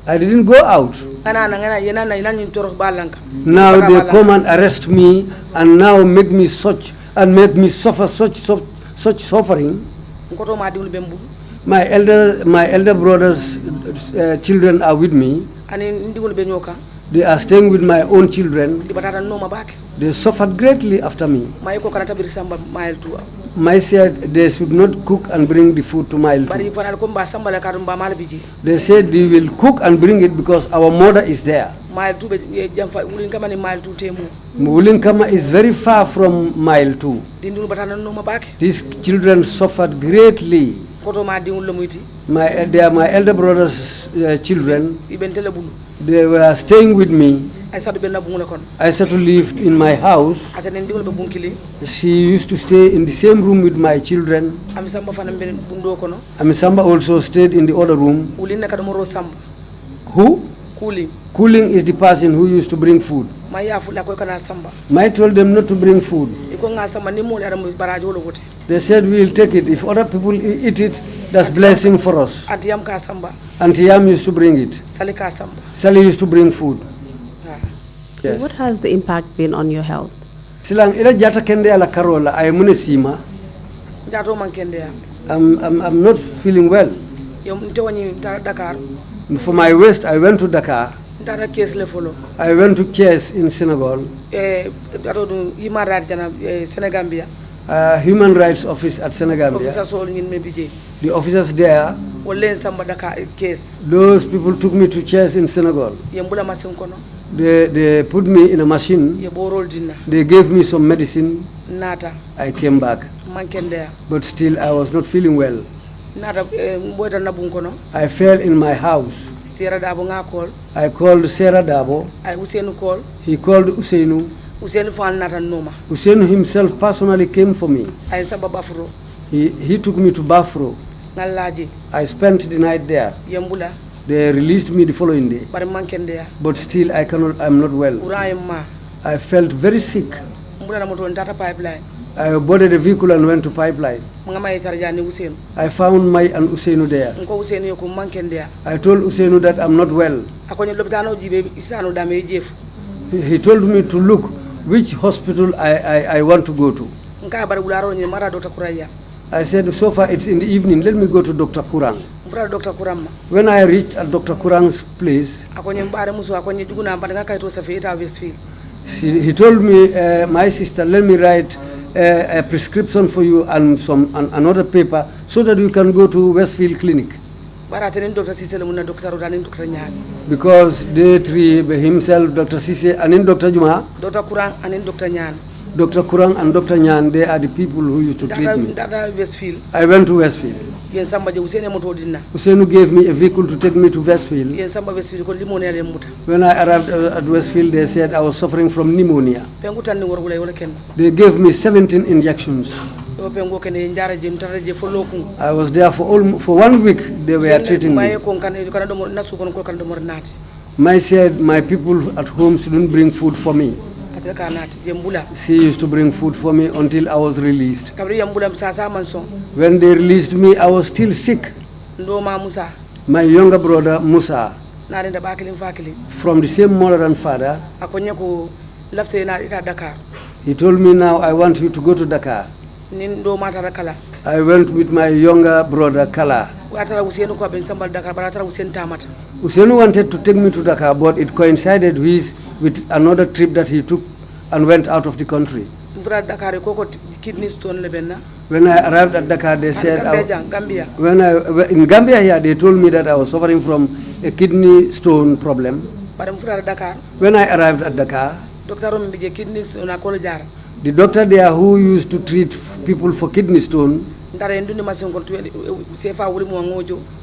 S3: I didn't go out. Now they come and arrest me and now make me suffer such suffering. My elder brother's children are with me. They are staying with my own children. They suffered greatly after me. My said they should not cook and bring the food to Mile 2. They said they will cook and bring it because our mother is there. Wulinkama is very far from Mile 2. These children suffered greatly. They are my elder brother's children. They were staying with me. I started to live in my house. She used to stay in the same room with my children. Amisamba also stayed in the other room. Who? Cooling is the person who used to bring food. I told them not to bring food. They said we will take it. If other people eat it, that's blessing for us. Auntie Yam used to bring it. Sally used to bring food.
S2: Yes. What has the impact been on your health?
S3: Silang ila jata kende ala karola ay munesima. I'm not feeling well. For my waist, I went to Dakar. I went to Kies in Senegal. Human Rights Office at Senegambia. The officers there, those people took me to Kies in Senegal. They put me in a machine. They gave me some medicine. I came back. But still I was not feeling well. I fell in my house. I called Sarah Dabo. He called Useinu. Usainu himself personally came for me. He took me to Bafro. I spent the night there. They released me the following day. But still I'm not well. I felt very sick. I boarded a vehicle and went to Pipeline. I found Mai and Usainu there. I told Usainu that I'm not well. He told me to look which hospital I want to go to. I said, so far it's in the evening, let me go to Dr. Kurang. When I reached at Dr. Kurang's place, he told me, my sister, let me write a prescription for you and another paper so that you can go to Westfield Clinic. Because they three, himself, Dr. Sise, and then Dr. Juma, Dr. Kurang and Dr. Nyan, they are the people who used to treat me. I went to Westfield. Usainu gave me a vehicle to take me to Westfield. When I arrived at Westfield, they said I was suffering from pneumonia. They gave me 17 injections. I was there for 1 week. They were treating me. Mai said my people at home shouldn't bring food for me. She used to bring food for me until I was released. When they released me, I was still sick. My younger brother, Musa, from the same mother and father, he told me, now I want you to go to Dakar. I went with my younger brother, Kala. Usainu wanted to take me to Dakar, but it coincided with another trip that he took and went out of the country. When I arrived at Dakar, they said, in Gambia here, they told me that I was suffering from a kidney stone problem. When I arrived at Dakar, the doctor there who used to treat people for kidney stone,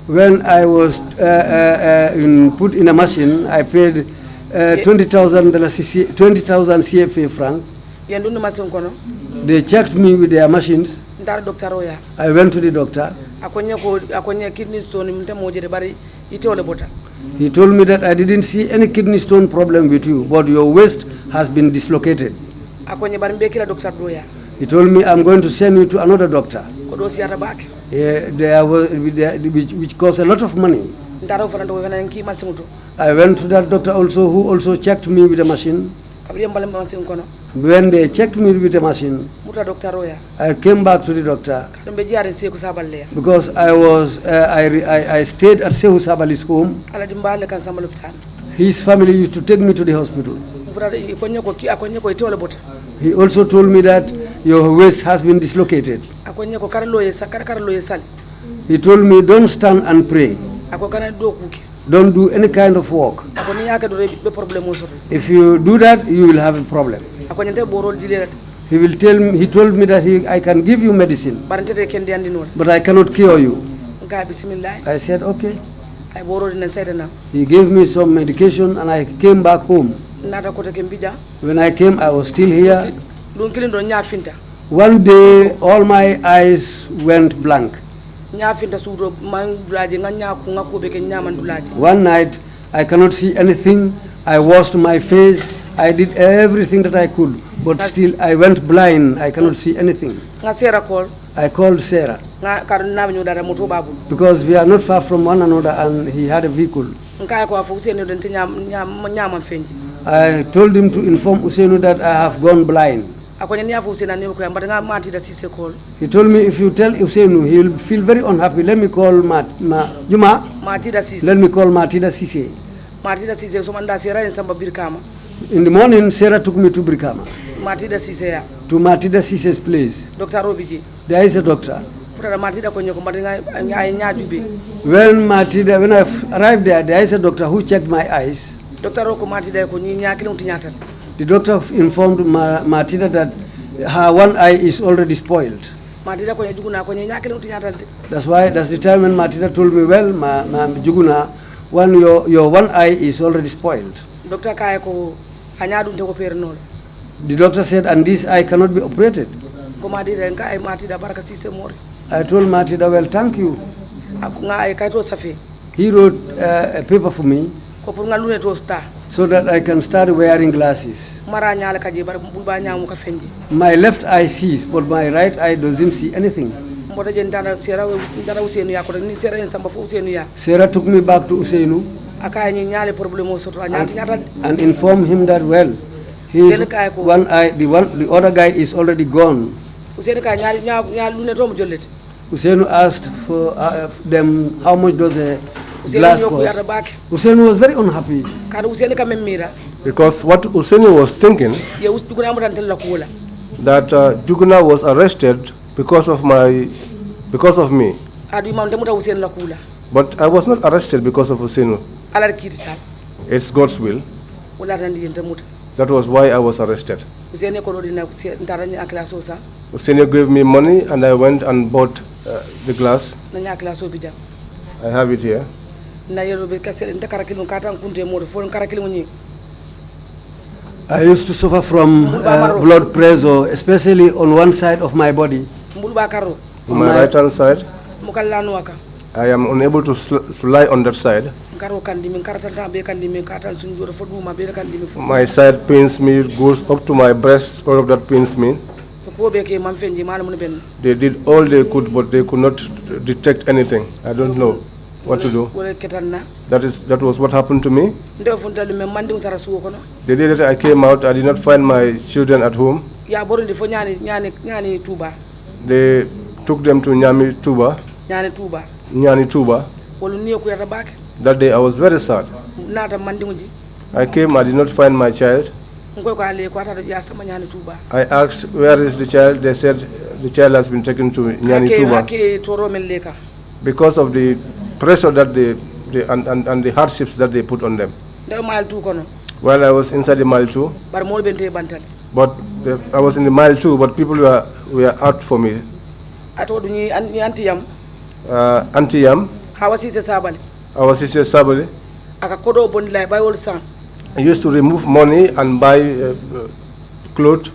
S3: when I was put in a machine, I paid 20,000 CFA francs. They checked me with their machines. I went to the doctor. He told me that I didn't see any kidney stone problem with you, but your waist has been dislocated. He told me, I'm going to send you to another doctor, which cost a lot of money. I went to that doctor also, who also checked me with a machine. When they checked me with a machine, I came back to the doctor because I stayed at Sehu Sabali's home. His family used to take me to the hospital. He also told me that your waist has been dislocated. He told me, don't stand and pray. Don't do any kind of work. If you do that, you will have a problem. He told me that I can give you medicine, but I cannot cure you. I said, okay. He gave me some medication and I came back home. When I came, I was still here. One day, all my eyes went blank. One night, I cannot see anything. I washed my face. I did everything that I could, but still I went blind. I cannot see anything. I called Sarah because we are not far from one another and he had a vehicle. I told him to inform Usainu that I have gone blind. He told me, if you tell Usainu, he will feel very unhappy. Let me call Juma. Let me call Matida Sise. In the morning, Sarah took me to Brikama. To Matida Sise's place. There is a doctor. When I arrived there, there is a doctor who checked my eyes. The doctor informed Martina that her one eye is already spoiled. That's the time when Martina told me, well, Jukuna, your one eye is already spoiled. The doctor said, and this eye cannot be operated. I told Matida, well, thank you. He wrote a paper for me so that I can start wearing glasses. My left eye sees, but my right eye doesn't see anything. Sarah took me back to Usainu and informed him that, well, one eye, the other guy is already gone. Usainu asked for them how much does a glass cost. Usainu was very unhappy.
S4: Because what Usainu was thinking, that Jukuna was arrested because of me. But I was not arrested because of Usainu. It's God's will. That was why I was arrested. Usainu gave me money and I went and bought the glass. I have it here.
S3: I used to suffer from blood pressure, especially on one side of my body.
S4: On my right hand side, I am unable to lie on that side. My side pains me, goes up to my breast, all of that pains me. They did all they could, but they could not detect anything. I don't know what to do. That was what happened to me. The day that I came out, I did not find my children at home. They took them to Nyani Tuba. That day I was very sad. I came, I did not find my child. I asked, where is the child? They said, the child has been taken to Nyani Tuba. Because of the pressure that and the hardships that they put on them. While I was inside the mile 2, but I was in the mile 2, but people were out for me. Auntie Yam, our sister Sabali, I used to remove money and buy clothes.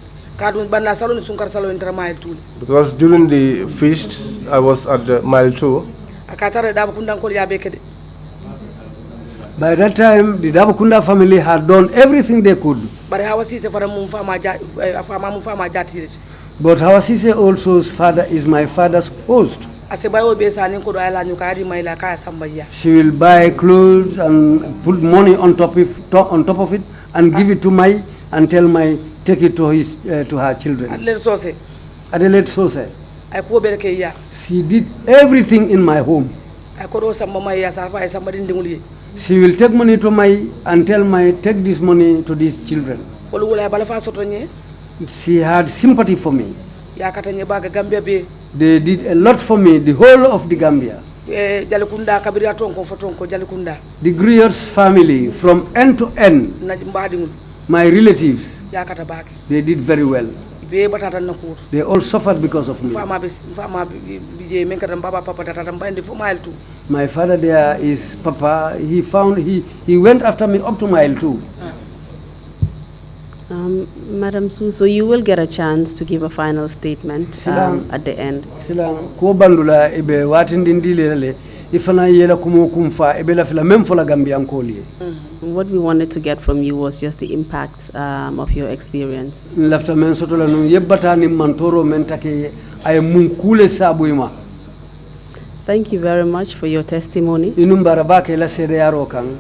S4: Because during the feasts, I was at the mile 2. By that time, the Dabukunda family had done everything they could. But Hawasise also's father is my father's host. She will buy clothes and put money on top of it and give it to Mai and tell Mai take it to her children. Adelaide Sose. She did everything in my home. She will take money to Mai and tell Mai take this money to these children. She had sympathy for me. They did a lot for me, the whole of the Gambia. The Griots family, from end to end, my relatives, they did very well. They all suffered because of me. My father there is Papa. He went after me up to mile 2.
S2: Madam Suso, you will get a chance to give a final statement at the end.
S3: Ko bandula ibe watindindile ifana yela kumukumfa ibela fila memfola Gambian koli.
S2: What we wanted to get from you was just the impact of your experience.
S3: Lafta men sotola no yebata ni mantoro mentake ay munkule sabuima.
S2: Thank you very much for your testimony.
S3: Inumbara bake la sede yaro kan.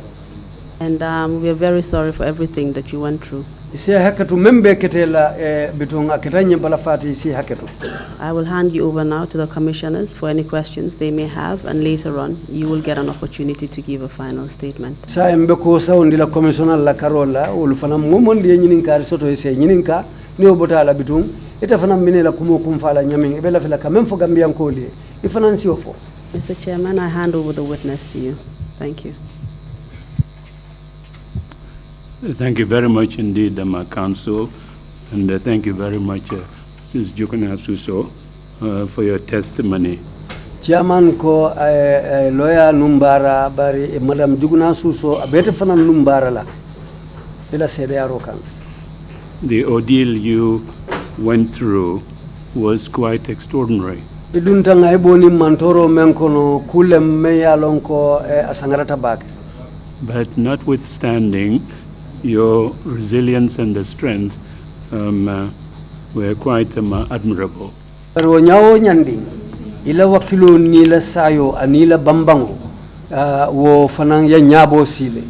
S2: And we are very sorry for everything that you went through.
S3: I
S2: will hand you over now to the commissioners for any questions they may have, and later on you will get an opportunity to give a final statement. Mr. Chairman, I hand over the witness to you. Thank you.
S1: Thank you very much indeed, Counsel, and thank you very much, Mrs. Jukuna Susso, for your testimony.
S3: Chairman ko lawyer numbara bari Madam Jukuna Susso abete fanan numbara la ila sede arokan.
S1: the ordeal you went through was quite extraordinary.
S3: Iduntanga iboni mantoro menkono kule meyalonko asangarata bake.
S1: But notwithstanding your resilience and the strength were quite admirable.
S3: Pero nyawo nyandi ila wakilo nila sayo anila bambango wo fanang ya nyabo sile.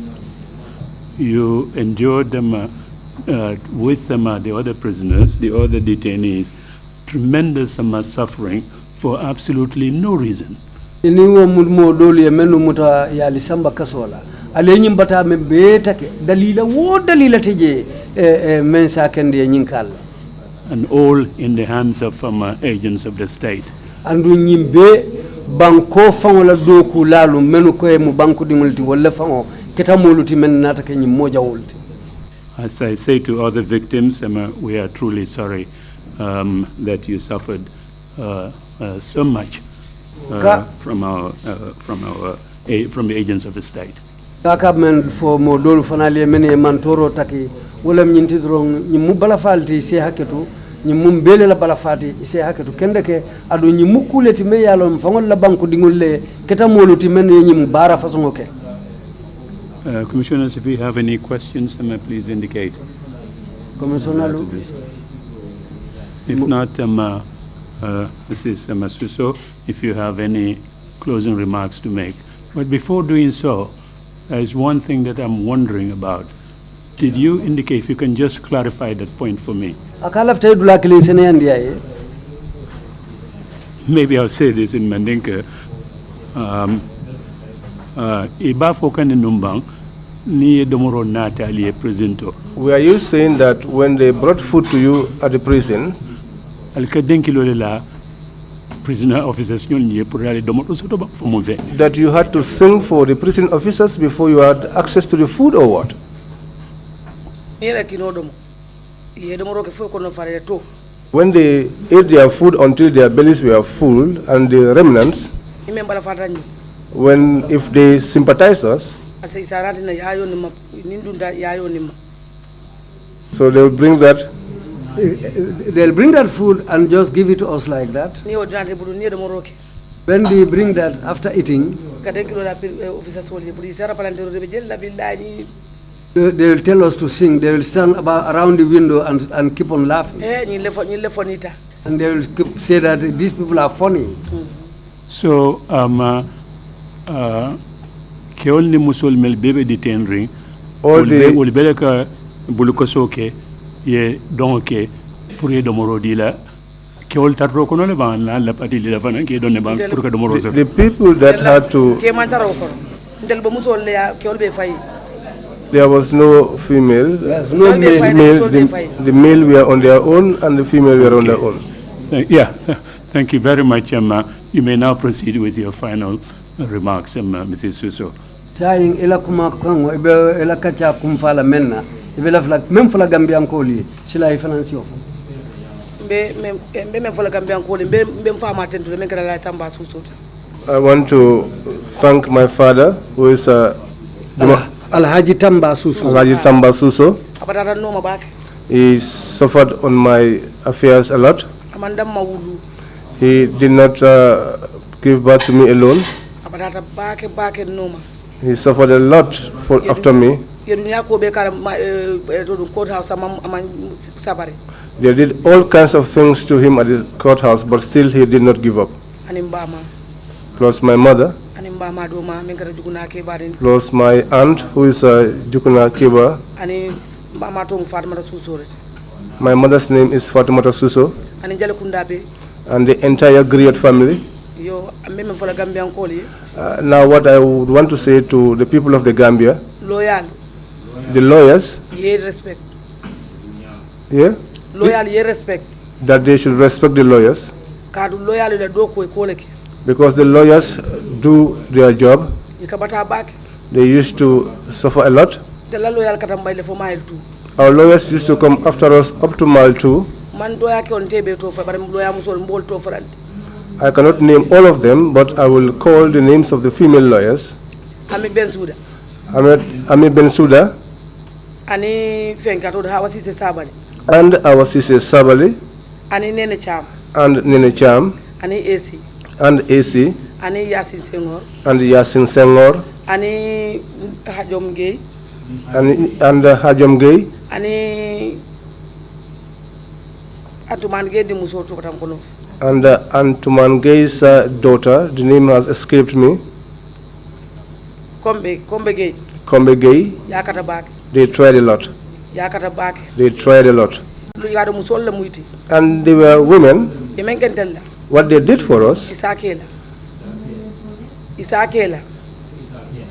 S1: You endured them with the other prisoners, the other detainees, tremendous suffering for absolutely no reason.
S3: Iniwo mudmo doli ya menu muta ya lisamba kasola. Ale bata me betake dalila wo dalila teje mensa kende nyinkal.
S1: And all in the hands of agents of the state.
S3: Andu nyimbe banko fangola doku lalu menu koye mu banku dingulti wala fango keta moluti men nata ke nyimoja wolti.
S1: As I say to other victims, we are truly sorry that you suffered so much from the agents of the state.
S3: Kaka men fo mo dolu fanali men e mantoro taki wala nyinti drong nyimu bala falti se haketu nyimu mbele la bala fati se haketu kende ke adu nyimu kuleti me yalon fangol la banku dingulle keta moluti men nyimu bara fasongo ke.
S1: Commissioners, if you have any questions, please indicate.
S3: Commissioner,
S1: if not, Mrs. Susso, if you have any closing remarks to make. But before doing so, there is one thing that I'm wondering about. Did you indicate, if you can just clarify that point for me? Maybe I'll say this in Mandinka. Iba fokan numbang ni domoro nata ali presento.
S4: Were you saying that when they brought food to you at the prison,
S1: prisoner officers
S4: that you had to sing for the prison officers before you had access to the food, or what? When they ate their food until their bellies were full and the remnants, when if they sympathize us, so they will bring that.
S3: They'll bring that food and just give it to us like that. When they bring that after eating, they will tell us to sing. They will stand around the window and keep on laughing. And they will say that these people are funny.
S1: So, keol ni musol mel bebe detenring,
S4: all the
S1: bulukosoke ye donke pour ye domoro dila keol tarro kono le ban la pati le fana ke donne ban pour que domoro
S4: the people that had to, there was no female.
S3: Yes, no
S4: male. The male were on their own and the female were on their own.
S1: Yeah, thank you very much. You may now proceed with your final remarks, Mrs. Susso.
S3: Saying ela kuma kango ebe ela kacha kumfala menna ebe la flag même fala Gambian koli sila financier
S4: I want to thank my father, who is
S3: Alhaji Tamba Susso.
S4: Alhaji Tamba Susso. He suffered on my affairs a lot. He did not give birth to me alone. He suffered a lot after me. They did all kinds of things to him at the courthouse, but still he did not give up. Plus my mother, plus my aunt, who is Jukuna Kiba. My mother's name is Fatimata Susso, and the entire Griot family. Now what I would want to say to the people of the Gambia, the lawyers,
S5: respect.
S4: Yeah?
S5: Loyal, respect.
S4: That they should respect the lawyers, because the lawyers do their job. They used to suffer a lot. Our lawyers used to come after us up to mile 2. I cannot name all of them, but I will call the names of the female lawyers.
S5: Ami Bensouda.
S4: Ami Bensouda.
S5: Ani Fenkatoda Hawasise Sabani.
S4: and our sister Sabali,
S5: ani Nene Cham,
S4: and Nene Cham,
S5: ani AC,
S4: and AC,
S5: ani Yasin Senghor,
S4: and Yasin Senghor,
S5: ani Hajom Gay,
S4: and Hajom Gay,
S5: ani Atuman Gay di Muso Tupatam Konof.
S4: and Antuman Gay's daughter, the name has escaped me,
S5: Kombe Gay,
S4: Kombe Gay.
S5: Yakata Bak,
S4: They tried a lot.
S5: Yakata Bak,
S4: They tried a lot.
S5: Yada Musola Muiti,
S4: And they were women.
S5: Yemenkentella,
S4: What they did for us,
S5: Isakela, Isakela,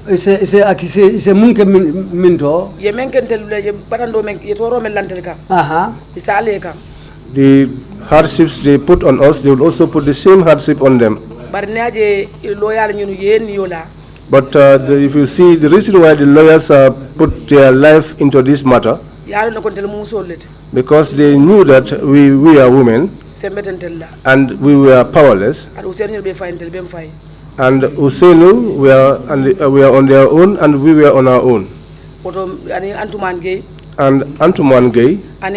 S3: ise munke minto.
S5: Yemenkentella, Patando Men, Yetoro Melantelka, Isaleka,
S4: the hardships they put on us, they would also put the same hardship on them.
S5: Barnaje loyal Yen Yola.
S4: But if you see the reason why the lawyers put their life into this matter, because they knew that we are women and we were powerless, and Usenu we are on their own and we were on our own. And Antuman Gay, and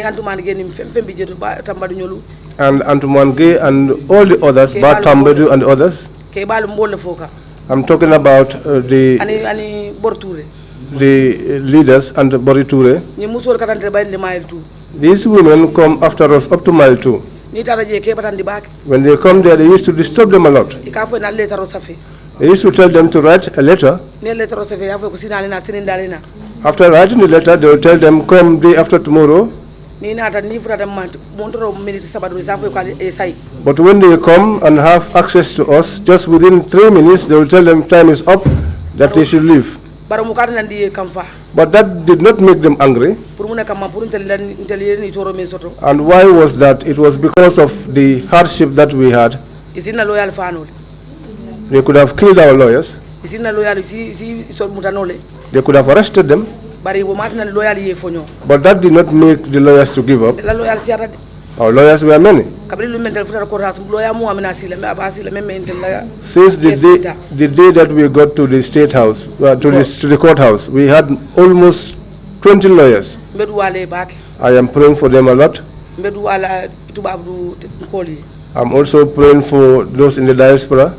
S4: Antuman Gay and all the others, Bat Tambedu and others. I'm talking about the leaders and Boriture. These women come after us up to mile 2. When they come there, they used to disturb them a lot. They used to tell them to write a letter. After writing the letter, they will tell them, come day after tomorrow. But when they come and have access to us, just within 3 minutes, they will tell them time is up, that they should leave. But that did not make them angry. And why was that? It was because of the hardship that we had. They could have killed our lawyers. They could have arrested them. But that did not make the lawyers to give up. Our lawyers were many. Since the day that we got to the state house, to the courthouse, we had almost 20 lawyers. I am praying for them a lot. I'm also praying for those in the diaspora,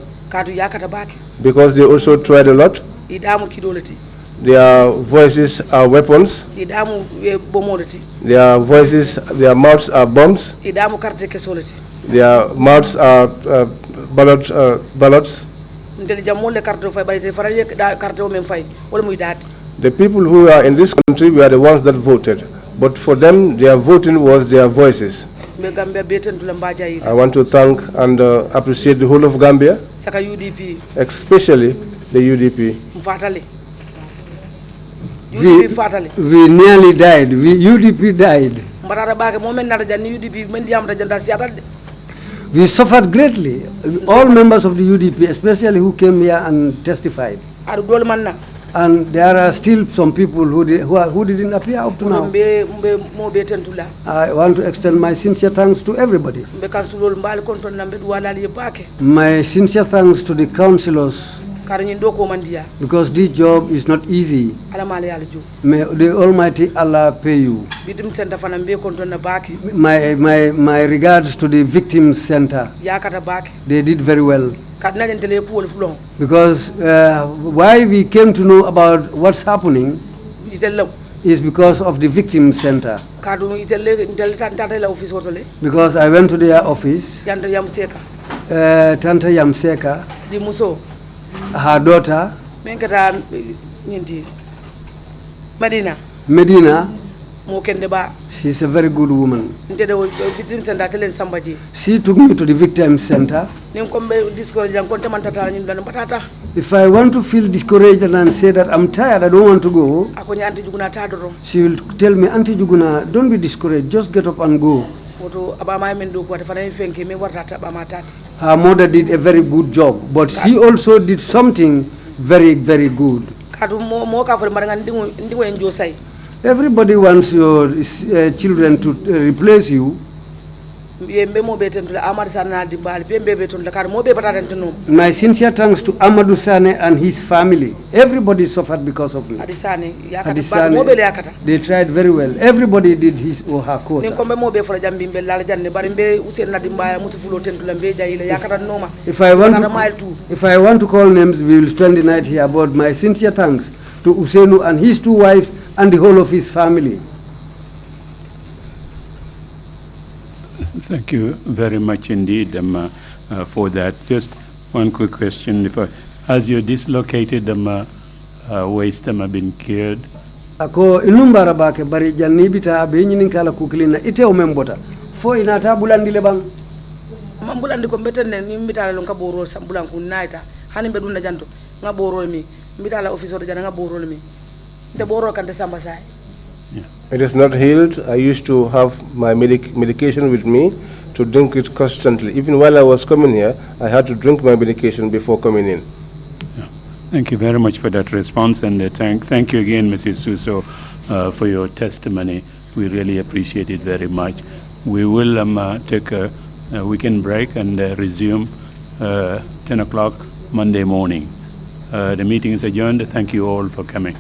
S4: because they also tried a lot. Their voices are weapons. Their voices, their mouths are bombs. Their mouths are ballots. The people who are in this country were the ones that voted. But for them, their voting was their voices. I want to thank and appreciate the whole of Gambia, especially the UDP.
S3: We nearly died. UDP died. We suffered greatly. All members of the UDP, especially who came here and testified. And there are still some people who didn't appear up to now. I want to extend my sincere thanks to everybody. My sincere thanks to the councillors, because this job is not easy. May the Almighty Allah pay you. My regards to the Victim Center. They did very well. Because why we came to know about what's happening is because of the Victim Center. Because I went to their office, Tanta Yamseka, her daughter, Medina, she's a very good woman. She took me to the Victim Center. If I want to feel discouraged and say that I'm tired, I don't want to go, she will tell me, Auntie Jukuna, don't be discouraged, just get up and go. Her mother did a very good job, but she also did something very, very good. Everybody wants your children to replace you. My sincere thanks to Amadou Sane and his family. Everybody suffered because of me. They tried very well. Everybody did his or her quota. If I want to call names, we will spend the night here. But my sincere thanks to Usenu and his 2 wives and the whole of his family.
S1: Thank you very much indeed for that. Just one quick question. Has your dislocated waist been cured?
S3: Ako inumbara bake bari janni bita be nyinin kala kuklina ite o membota fo ina ta bulandi le bang
S5: mambulandi ko betene ni mbitala lon ka boro sambulan ku naita hani be dunna janto nga boro mi mbitala officer jana nga boro mi de boro kan de samba sai.
S4: It is not healed. I used to have my medication with me to drink it constantly. Even while I was coming here, I had to drink my medication before coming in.
S1: Yeah. Thank you very much for that response, and thank you again, Mrs. Susso, for your testimony. We really appreciate it very much. We will take a weekend break and resume 10 o'clock Monday morning. The meeting is adjourned. Thank you all for coming.